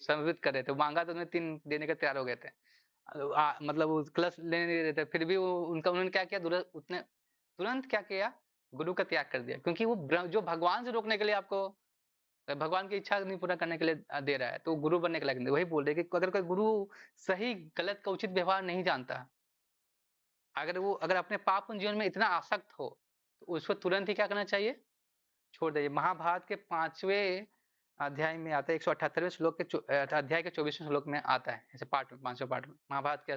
समर्पित कर रहे थे, मांगा तो उन्हें 3 देने के तैयार हो गए थे। मतलब वो कलश लेने नहीं रहे थे, फिर भी वो उनका उन्होंने क्या किया, तुरंत क्या किया, गुरु का त्याग कर दिया। क्योंकि वो जो भगवान से रोकने के लिए आपको, भगवान की इच्छा नहीं पूरा करने के लिए दे रहा है, तो गुरु बनने के लिए वही बोल रहे कि अगर कोई गुरु सही गलत का उचित व्यवहार नहीं जानता, अगर अपने पाप जीवन में इतना आसक्त हो, तो उसको तुरंत ही क्या करना चाहिए, छोड़ दीजिए। महाभारत के 5वें अध्याय में आता है, 178वें श्लोक के अध्याय के 24वें श्लोक में आता है, ऐसे पार्ट में, 5वें पार्ट में महाभारत के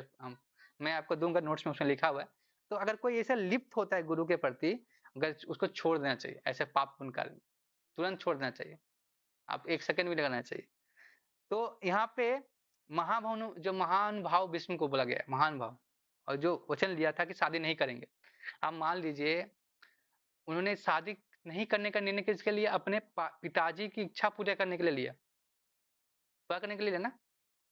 मैं आपको दूंगा नोट्स में, उसमें लिखा हुआ है। तो अगर कोई ऐसा लिप्त होता है गुरु के प्रति, अगर उसको छोड़ देना चाहिए, ऐसे पाप पुण्य कार्य तुरंत छोड़ देना चाहिए, आप 1 सेकंड भी लगाना चाहिए। तो यहाँ पे महाभानु जो महान भाव विष्णु को बोला गया है, महान भाव, और जो वचन लिया था कि शादी नहीं करेंगे। आप मान लीजिए उन्होंने शादी नहीं करने का निर्णय किसके लिए, अपने पिताजी की इच्छा पूरा करने के लिए लिया, पूरा करने के लिए लिया ना।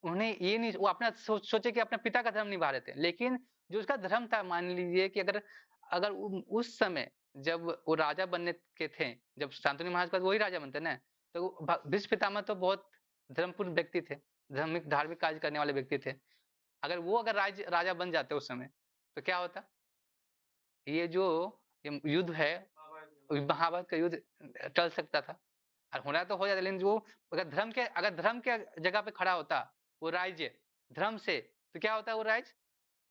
उन्हें ये नहीं, वो अपना सोचे कि अपने पिता का धर्म निभा रहे थे, लेकिन जो उसका धर्म था, मान लीजिए कि अगर अगर उस समय जब वो राजा बनने के थे, जब शांतनु महाराज के बाद वही राजा बनते ना, तो भीष्म पितामह तो बहुत धर्मपूर्ण व्यक्ति थे, धार्मिक धार्मिक कार्य करने वाले व्यक्ति थे। अगर वो अगर राजा बन जाते उस समय, तो क्या होता, ये जो ये युद्ध है, महाभारत का युद्ध टल सकता था। और होना तो हो जाता, लेकिन जो अगर धर्म के जगह पे खड़ा होता वो राज्य धर्म से, तो क्या होता, वो राज्य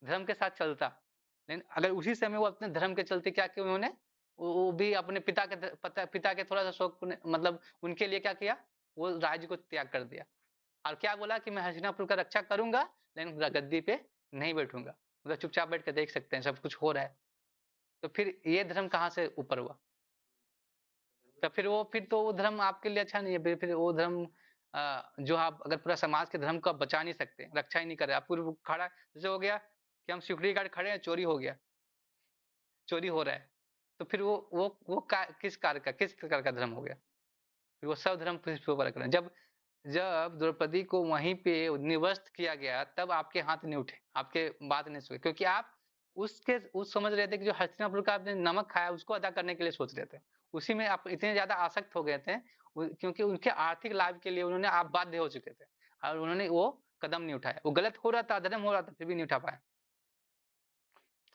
धर्म के साथ चलता। लेकिन अगर उसी समय वो अपने धर्म के चलते क्या किया उन्होंने, वो भी अपने पिता के थोड़ा सा शौक मतलब उनके लिए क्या किया, वो राज्य को त्याग कर दिया। और क्या बोला कि मैं हस्तिनापुर का रक्षा करूंगा, लेकिन गद्दी पे नहीं बैठूंगा, मतलब चुपचाप बैठ के देख सकते हैं सब कुछ हो रहा है। तो फिर ये धर्म कहाँ से ऊपर हुआ। तो फिर तो वो धर्म आपके लिए अच्छा नहीं है, फिर वो धर्म जो आप अगर पूरा समाज के धर्म को आप बचा नहीं सकते, रक्षा ही नहीं कर रहे, आप पूरा खड़ा जैसे हो गया कि हम सिक्योरिटी गार्ड खड़े हैं, चोरी हो गया, चोरी हो रहा है, तो फिर किस प्रकार का धर्म हो गया। फिर वो सब धर्म किस पे ऊपर करें। जब जब द्रौपदी को वहीं पे निवस्त किया गया, तब आपके हाथ नहीं उठे, आपके बात नहीं सुने, क्योंकि आप उस समझ रहे थे कि जो हस्तिनापुर का आपने नमक खाया उसको अदा करने के लिए सोच रहे थे, उसी में आप इतने ज्यादा आसक्त हो गए थे, क्योंकि उनके आर्थिक लाभ के लिए उन्होंने आप बाध्य हो चुके थे, और उन्होंने वो कदम नहीं उठाया। वो गलत हो रहा था, धर्म हो रहा था, फिर भी नहीं उठा पाया।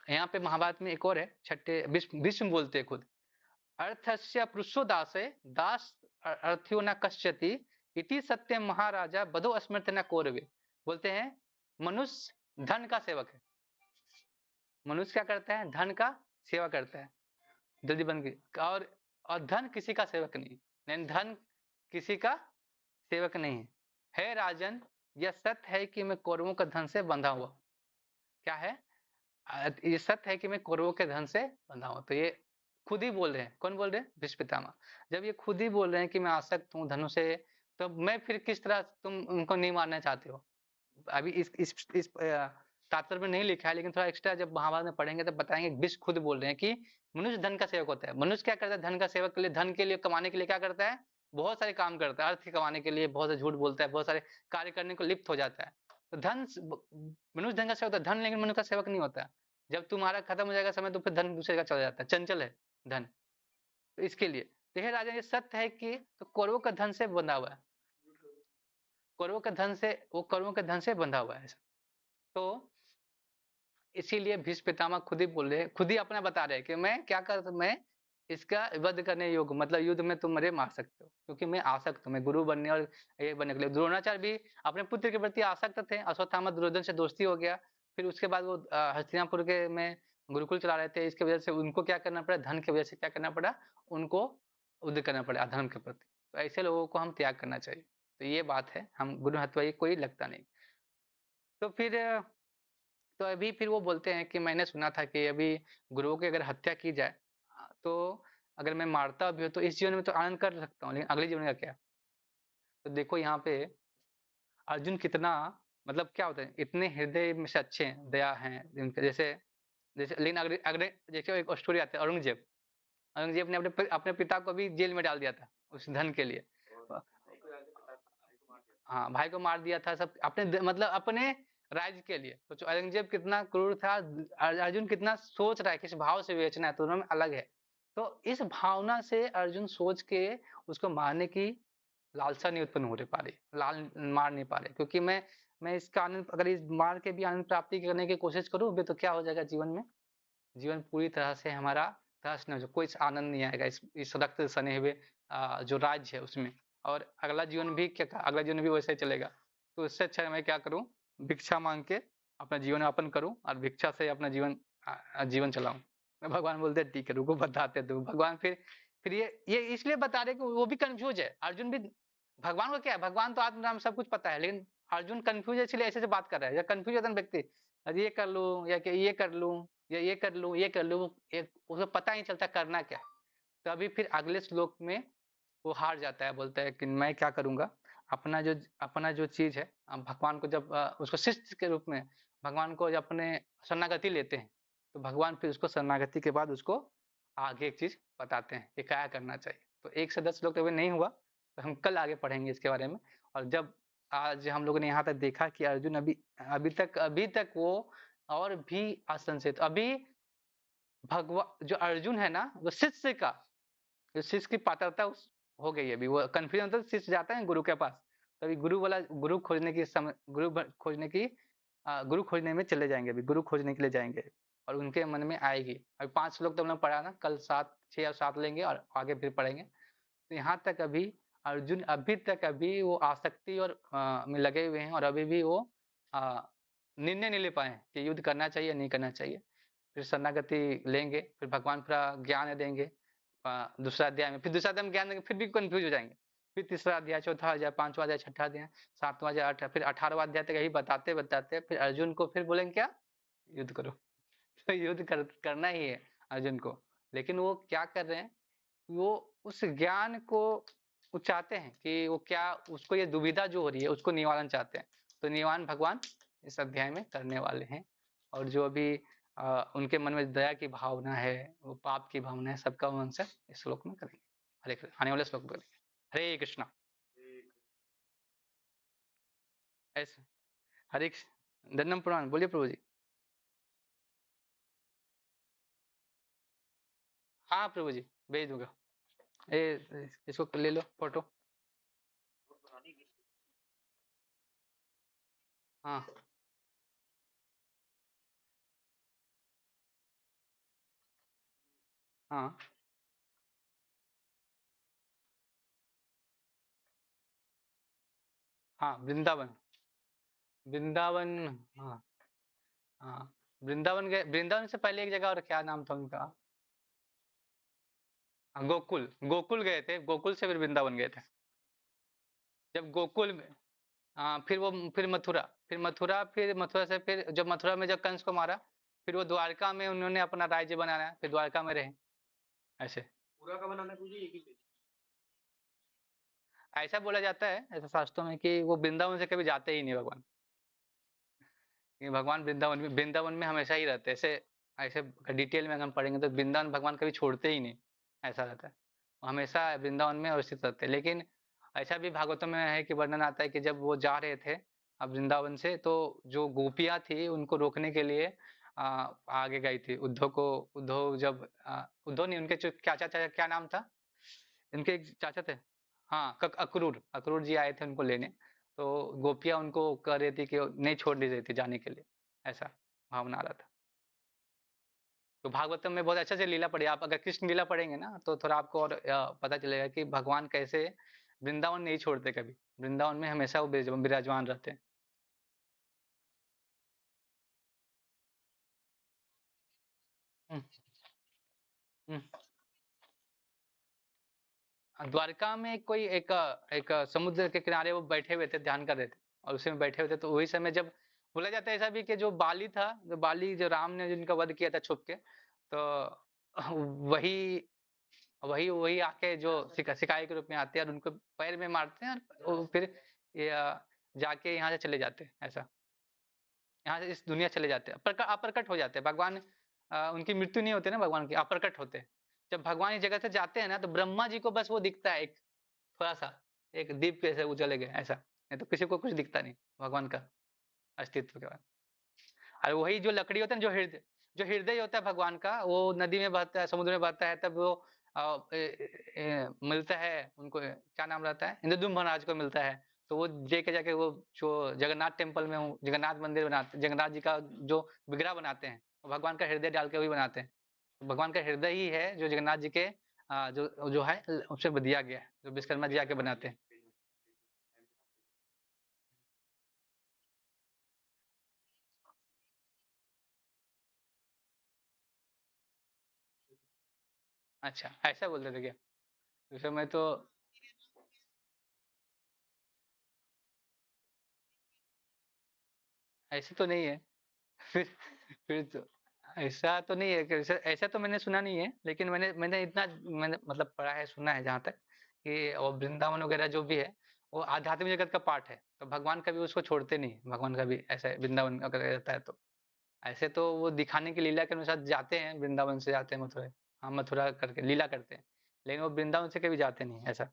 यहाँ पे महाभारत में एक और है, छठे भीष्म बोलते हैं खुद, अर्थस्य पृषो दासे दास अर्थ्यो न कश्यति इति सत्य महाराजा बधो स्मृत न कौरवे। बोलते हैं मनुष्य धन का सेवक है, मनुष्य क्या करता है, धन का सेवा करता है, जल्दी बन गई, और धन किसी का सेवक नहीं, नहीं धन किसी का सेवक नहीं है। है राजन, यह सत्य है कि मैं कौरवों का धन से बंधा हुआ, क्या है, ये सत्य है कि मैं कौरवों के धन से बंधा हूं। तो ये खुद ही बोल रहे हैं, कौन बोल रहे हैं, भीष्म पितामह। जब ये खुद ही बोल रहे हैं कि मैं आसक्त हूँ धनु से, तो मैं फिर किस तरह तुम उनको नहीं मारना चाहते हो। अभी इस तात्पर्य में नहीं लिखा है, लेकिन थोड़ा एक्स्ट्रा जब महाभारत में पढ़ेंगे तब बताएंगे। भीष्म खुद बोल रहे हैं कि मनुष्य धन का सेवक होता है। मनुष्य क्या करता है, धन का सेवक के लिए, धन के लिए, कमाने के लिए क्या करता है, बहुत सारे काम करता है, अर्थ कमाने के लिए बहुत से झूठ बोलता है, बहुत सारे कार्य करने को लिप्त हो जाता है। तो मनुष्य धन का सेवक होता है, धन लेकिन मनुष्य का सेवक नहीं होता है। जब तुम्हारा खत्म हो जाएगा समय, तो फिर धन दूसरे का चला जाता है, चंचल है धन। तो इसके लिए देखिए राजा, ये सत्य है कि तो कौरवों का धन से बंधा हुआ है, कौरवों के धन से, वो कौरवों के धन से बंधा हुआ है। तो इसीलिए भीष्म पितामह खुद ही बोल रहे हैं, खुद ही अपना बता रहे हैं कि मैं क्या कर, मैं इसका वध करने योग्य, मतलब युद्ध में तुम मेरे मार सकते हो, क्योंकि मैं आसक्त हूँ, मैं गुरु बनने और ये बनने के लिए। द्रोणाचार्य भी अपने पुत्र के प्रति आसक्त थे, अश्वत्थामा दुर्योधन से दोस्ती हो गया, फिर उसके बाद वो हस्तिनापुर के में गुरुकुल चला रहे थे, इसकी वजह से उनको क्या करना पड़ा, धन की वजह से क्या करना पड़ा, उनको युद्ध करना पड़ा अधर्म के प्रति। तो ऐसे लोगों को हम त्याग करना चाहिए। तो ये बात है, हम गुरु हत्या कोई लगता नहीं। तो फिर तो अभी फिर वो बोलते हैं कि मैंने सुना था कि अभी गुरुओं की अगर हत्या की जाए, तो अगर मैं मारता भी हूँ तो इस जीवन में तो आनंद कर सकता हूँ, लेकिन अगले जीवन का क्या। तो देखो यहाँ पे अर्जुन कितना, मतलब क्या होता है, इतने हृदय में से अच्छे हैं, दया हैं जिनके, जैसे जैसे लेकिन अगले अगले जैसे एक स्टोरी आता है, औरंगजेब, औरंगजेब ने अपने पिता को भी जेल में डाल दिया था उस धन के लिए। हाँ, भाई को मार दिया था, सब अपने मतलब अपने राज्य के लिए। तो औरंगजेब कितना क्रूर था, अर्जुन कितना सोच रहा है किस भाव से बेचना है, तो दोनों में अलग है। तो इस भावना से अर्जुन सोच के उसको मारने की लालसा नहीं उत्पन्न हो पा रही, मार नहीं पा रहे, क्योंकि मैं इसका आनंद, अगर इस मार के भी आनंद प्राप्ति करने की कोशिश करूँ भी, तो क्या हो जाएगा जीवन में, जीवन पूरी तरह से हमारा तहस नहस, कोई आनंद नहीं आएगा इस रक्त सने हुए जो राज्य है उसमें। और अगला जीवन भी क्या, अगला जीवन भी वैसे ही चलेगा। तो इससे अच्छा मैं क्या करूं, भिक्षा मांग के अपना जीवन यापन करूं, और भिक्षा से अपना जीवन चलाऊं। भगवान बोलते हैं ठीक है, रुको बताते तू। भगवान फिर ये इसलिए बता रहे कि वो भी कंफ्यूज है, अर्जुन भी। भगवान को क्या है, भगवान तो आत्म नाम सब कुछ पता है, लेकिन अर्जुन कंफ्यूज है, इसलिए ऐसे से बात कर रहा है। या कंफ्यूज होता है व्यक्ति, अरे ये कर लूँ या कि ये कर लूँ या ये कर लूँ, ये कर लूँ, एक उसे पता ही नहीं चलता करना क्या है। तभी फिर अगले श्लोक में वो हार जाता है, बोलता है कि मैं क्या करूँगा? अपना जो चीज़ है भगवान को जब उसको शिष्य के रूप में भगवान को जब अपने शरणागति लेते हैं, तो भगवान फिर उसको शरणागति के बाद उसको आगे एक चीज़ बताते हैं कि क्या करना चाहिए। तो 1 से 10 श्लोक तो अभी नहीं हुआ, तो हम कल आगे पढ़ेंगे इसके बारे में। और जब आज हम लोगों ने यहाँ तक देखा कि अर्जुन अभी तक वो और भी असंशित अभी भगवा जो अर्जुन है ना, वो शिष्य का जो शिष्य की पात्रता हो गई है, अभी वो कन्फ्यूजन होता है, शिष्य जाता है गुरु के पास, तभी गुरु खोजने की समय खोजने की गुरु खोजने में चले जाएंगे, अभी गुरु खोजने के लिए जाएंगे और उनके मन में आएगी। अभी 5 श्लोक तो हमने पढ़ा ना, कल 7 6 और 7 लेंगे और आगे फिर पढ़ेंगे। तो यहाँ तक अभी अर्जुन अभी तक अभी वो आसक्ति और में लगे हुए हैं और अभी भी वो अ, निर्णय नहीं ले पाए हैं कि युद्ध करना चाहिए नहीं करना चाहिए। फिर शरणागति लेंगे, फिर भगवान पूरा ज्ञान देंगे दूसरा अध्याय में, फिर दूसरा अध्याय में ज्ञान देंगे, फिर भी कंफ्यूज हो जाएंगे। फिर तीसरा अध्याय, चौथा अध्याय, पांचवा अध्याय, छठा अध्याय, सातवां अध्याय, आठ, फिर 18वां अध्याय तक यही बताते बताते फिर अर्जुन को फिर बोलेंगे क्या, युद्ध करो। तो करना ही है अर्जुन को। लेकिन वो क्या कर रहे हैं, वो उस ज्ञान को वो चाहते हैं कि वो क्या, उसको ये दुविधा जो हो रही है उसको निवारण चाहते हैं। तो निवारण भगवान इस अध्याय में करने वाले हैं। और जो अभी उनके मन में दया की भावना है, वो पाप की भावना है, सबका वंश इस श्लोक में करेंगे। हरे कृष्ण, आने वाले श्लोक में करेंगे। हरे कृष्णा। ऐसे हरे दंडम पुराण बोलिए प्रभु जी। हाँ प्रभु जी, भेज दूंगा। इसको ले लो फोटो। हाँ हाँ हाँ, वृंदावन। वृंदावन। हाँ हाँ। वृंदावन गए, वृंदावन से पहले एक जगह और क्या नाम था उनका? हाँ, गोकुल। गोकुल गए थे, गोकुल से फिर वृंदावन गए थे। जब गोकुल में, हाँ फिर वो, फिर मथुरा से फिर जब मथुरा में जब कंस को मारा, फिर वो द्वारका में उन्होंने अपना राज्य बनाया, फिर द्वारका में रहे। ऐसे पूरा का बनाना पूरी एक ही। ऐसा बोला जाता है ऐसा शास्त्रों में कि वो वृंदावन से कभी जाते ही नहीं भगवान। कि भगवान वृंदावन में हमेशा ही रहते हैं। ऐसे ऐसे डिटेल में अगर हम पढ़ेंगे तो वृंदावन भगवान कभी छोड़ते ही नहीं, ऐसा रहता है। वो हमेशा वृंदावन में अवस्थित रहते हैं। लेकिन ऐसा भी भागवतों में है कि वर्णन आता है कि जब वो जा रहे थे अब वृंदावन से, तो जो गोपियाँ थी उनको रोकने के लिए आगे गई थी। उद्धव जब उद्धव नहीं, उनके जो चाचा चाचा क्या नाम था, इनके एक चाचा थे। हाँ, अक्रूर अक्रूर जी आए थे उनको लेने। तो गोपियाँ उनको कह रही थी कि नहीं छोड़ने रही थी जाने के लिए, ऐसा भावना आ रहा था। तो भागवतम में बहुत अच्छे से लीला पढ़ी, आप अगर कृष्ण लीला पढ़ेंगे ना तो थोड़ा आपको और पता चलेगा कि भगवान कैसे वृंदावन नहीं छोड़ते कभी, वृंदावन में हमेशा वो विराजमान रहते हैं। हम्म, हम्म। द्वारका में कोई एक समुद्र के किनारे वो बैठे हुए थे, ध्यान कर रहे थे और उसी में बैठे हुए थे। तो वही समय जब बोला जाता है ऐसा भी कि जो बाली था, जो बाली जो राम ने जिनका वध किया था छुप के, तो वही वही आके जो शिकारी के रूप में आते हैं और उनको पैर में मारते हैं और वो फिर ये जाके यहाँ से चले जाते हैं, ऐसा यहाँ से इस दुनिया चले जाते हैं, अप्रकट हो जाते हैं भगवान। उनकी मृत्यु नहीं होती ना भगवान की, अप्रकट होते हैं। जब भगवान इस जगह से जाते हैं ना, तो ब्रह्मा जी को बस वो दिखता है एक थोड़ा सा, एक दीप कैसे वो चले गए ऐसा, नहीं तो किसी को कुछ दिखता नहीं भगवान का अस्तित्व के बाद। और वही जो लकड़ी होता है ना, जो हृदय होता है भगवान का, वो नदी में बहता है, समुद्र में बहता है, तब वो मिलता है उनको, क्या नाम रहता है, इंद्रदुम्न महाराज को मिलता है। तो वो लेके जाके वो जो जगन्नाथ टेम्पल में जगन्नाथ मंदिर बनाते, जगन्नाथ जी का जो विग्रह बनाते हैं, वो भगवान का हृदय डाल के वही बनाते हैं। तो भगवान का हृदय ही है जो जगन्नाथ जी के जो जो है उससे दिया गया है, जो विश्वकर्मा जी आके बनाते हैं। अच्छा, ऐसा बोलते थे क्या? उस समय तो ऐसे तो नहीं है। फिर फिर तो ऐसा तो नहीं है कि ऐसा ऐसा तो मैंने सुना नहीं है, लेकिन मैंने मैंने इतना मैंने मतलब पढ़ा है, सुना है जहाँ तक कि वो वृंदावन वगैरह जो भी है, वो आध्यात्मिक जगत का पार्ट है। तो भगवान कभी उसको छोड़ते नहीं, भगवान कभी ऐसे वृंदावन अगर रहता है तो। ऐसे तो वो दिखाने की लीला के अनुसार जाते हैं, वृंदावन से जाते हैं मथुरा। हाँ, मथुरा करके लीला करते हैं, लेकिन वो वृंदावन से कभी जाते नहीं ऐसा।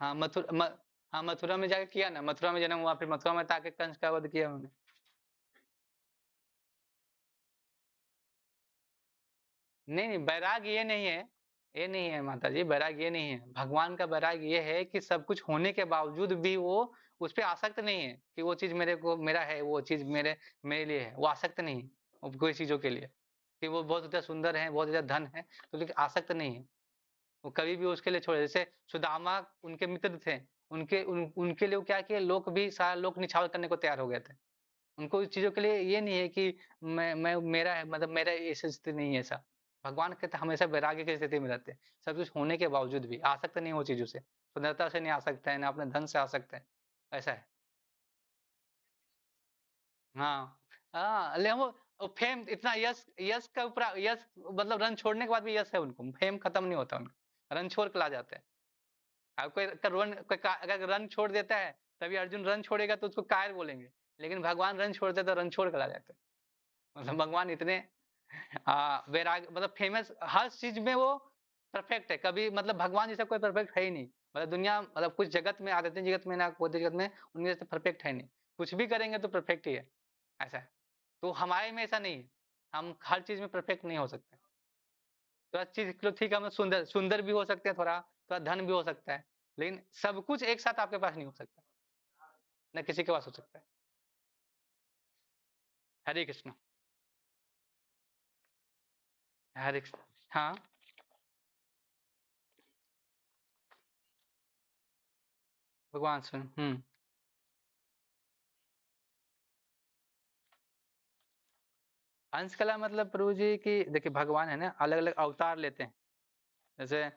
हाँ, हाँ, मथुरा में जाके किया ना, मथुरा में जन्म हुआ, फिर मथुरा में आके कंस का वध किया उन्होंने। नहीं, नहीं, वैराग ये नहीं है, ये नहीं है माताजी, वैराग ये नहीं है। भगवान का वैराग ये है कि सब कुछ होने के बावजूद भी वो उस पे आसक्त नहीं है कि वो चीज़ मेरे को मेरा है, वो चीज़ मेरे लिए है। वो आसक्त नहीं है, वो कोई चीज़ों के लिए, कि वो बहुत ज़्यादा सुंदर है, बहुत ज़्यादा धन है, तो लेकिन आसक्त नहीं है। वो कभी भी उसके लिए छोड़े, जैसे सुदामा उनके मित्र थे, उनके लिए वो क्या किए, लोक भी सारा लोक निछावर करने को तैयार हो गए थे। उनको इस चीज़ों के लिए ये नहीं है कि मैं मेरा है, मतलब मेरा ऐसी स्थिति नहीं है ऐसा। भगवान कहते हमेशा वैराग्य की स्थिति में रहते हैं। सब कुछ होने के बावजूद भी आसक्त नहीं वो चीज़ों से। सुंदरता से नहीं आसक्त है, ना अपने धन से आसक्त है। ऐसा है। हाँ। हाँ, ले वो फेम इतना यश यश का ऊपर यश, मतलब रन छोड़ने के बाद भी यश है उनको। फेम खत्म नहीं होता उनका। रन छोड़ के ला जाते हैं। अब कोई अगर अगर रन छोड़ देता है, तभी अर्जुन रन छोड़ेगा तो उसको कायर बोलेंगे। लेकिन भगवान रन छोड़ते तो रन छोड़ के ला जाते हैं। मतलब भगवान इतने वैराग, मतलब फेमस हर चीज में वो परफेक्ट है। कभी मतलब भगवान जैसा कोई परफेक्ट है ही नहीं। मतलब दुनिया, मतलब कुछ जगत में, आध्यात्मिक जगत में ना बौद्धिक जगत में उनके जैसे परफेक्ट है नहीं। कुछ भी करेंगे तो परफेक्ट ही है, ऐसा है। तो हमारे में ऐसा नहीं है। हम हर चीज में परफेक्ट नहीं हो सकते। थोड़ा चीज चलो ठीक है, हम सुंदर सुंदर भी हो सकते हैं, थोड़ा थोड़ा धन भी हो सकता है, लेकिन सब कुछ एक साथ आपके पास नहीं हो सकता, न किसी के पास हो सकता है। हरे कृष्ण। हरे कृष्ण। हाँ। भगवान स्वयं। अंश कला मतलब प्रभु जी की, देखिए भगवान है ना, अलग अलग अवतार लेते हैं। जैसे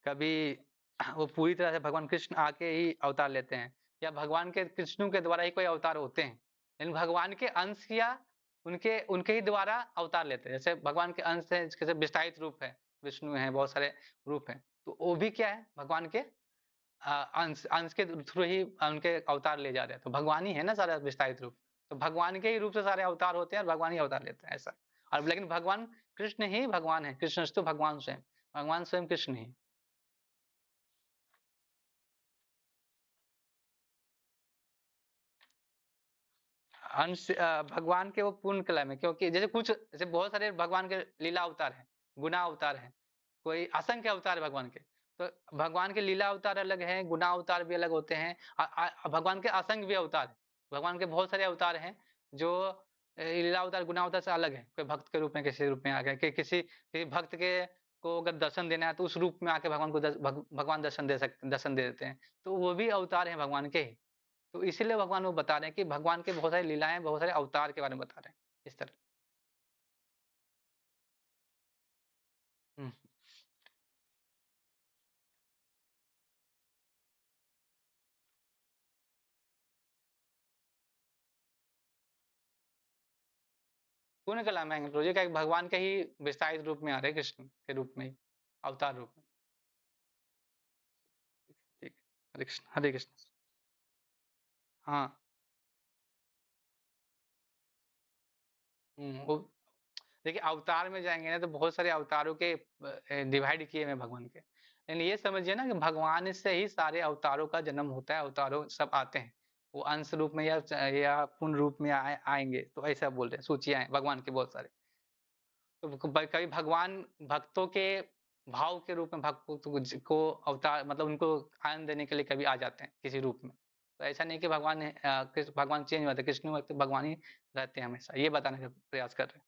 कभी वो पूरी तरह से भगवान कृष्ण आके ही अवतार लेते हैं, या भगवान के कृष्णों के द्वारा ही कोई अवतार होते हैं, लेकिन भगवान के अंश या उनके उनके ही द्वारा अवतार लेते हैं। जैसे भगवान के अंश है, जैसे विस्तारित रूप है, विष्णु है, बहुत सारे रूप हैं, तो वो भी क्या है, भगवान के अंश अंश के थ्रू ही उनके अवतार ले जा रहे हैं। तो भगवान ही है ना सारा विस्तारित रूप। तो भगवान के ही रूप से सारे अवतार होते हैं और भगवान ही अवतार लेते हैं, ऐसा। और लेकिन भगवान कृष्ण ही भगवान है, कृष्णस्तु भगवान स्वयं, भगवान स्वयं कृष्ण ही। अंश भगवान के वो पूर्ण कला में, क्योंकि जैसे कुछ, जैसे बहुत सारे भगवान के लीला अवतार हैं, गुना अवतार हैं, कोई असंख्य अवतार है भगवान के। तो भगवान के लीला अवतार अलग हैं, गुना अवतार भी अलग होते हैं। भगवान के असंख्य भी अवतार हैं। भगवान के बहुत सारे अवतार हैं जो लीला अवतार, गुना अवतार से अलग है। कोई भक्त के रूप में, किसी रूप में आ गए, कि किसी भक्त के को अगर दर्शन देना है तो उस रूप में आके भगवान को भगवान दर्शन दे देते हैं। तो वो भी अवतार हैं भगवान के ही। तो इसीलिए भगवान वो बता रहे हैं कि भगवान के बहुत सारी लीलाएं, बहुत सारे अवतार के बारे में बता रहे हैं, इस तरह। हम्म। पूर्ण कला में रोजे का एक भगवान के ही विस्तारित रूप में आ रहे हैं, कृष्ण के रूप में ही, अवतार रूप में। ठीक है। हरे कृष्ण, हरे कृष्ण। हाँ। वो देखिए अवतार में जाएंगे ना तो बहुत सारे अवतारों के डिवाइड किए हुए हैं भगवान के, लेकिन ये समझिए ना कि भगवान से ही सारे अवतारों का जन्म होता है, अवतारों सब आते हैं। वो अंश रूप में या पूर्ण रूप में आएंगे, तो ऐसा बोल रहे हैं, सूचियां हैं भगवान के बहुत सारे। तो कभी भगवान भक्तों के भाव के रूप में भक्तों को अवतार, मतलब उनको आनंद देने के लिए कभी आ जाते हैं किसी रूप में। तो ऐसा नहीं कि भगवान भगवान चेंज हुआ था, कृष्ण भक्त भगवान ही रहते हैं हमेशा, ये बताने का प्रयास कर रहे हैं।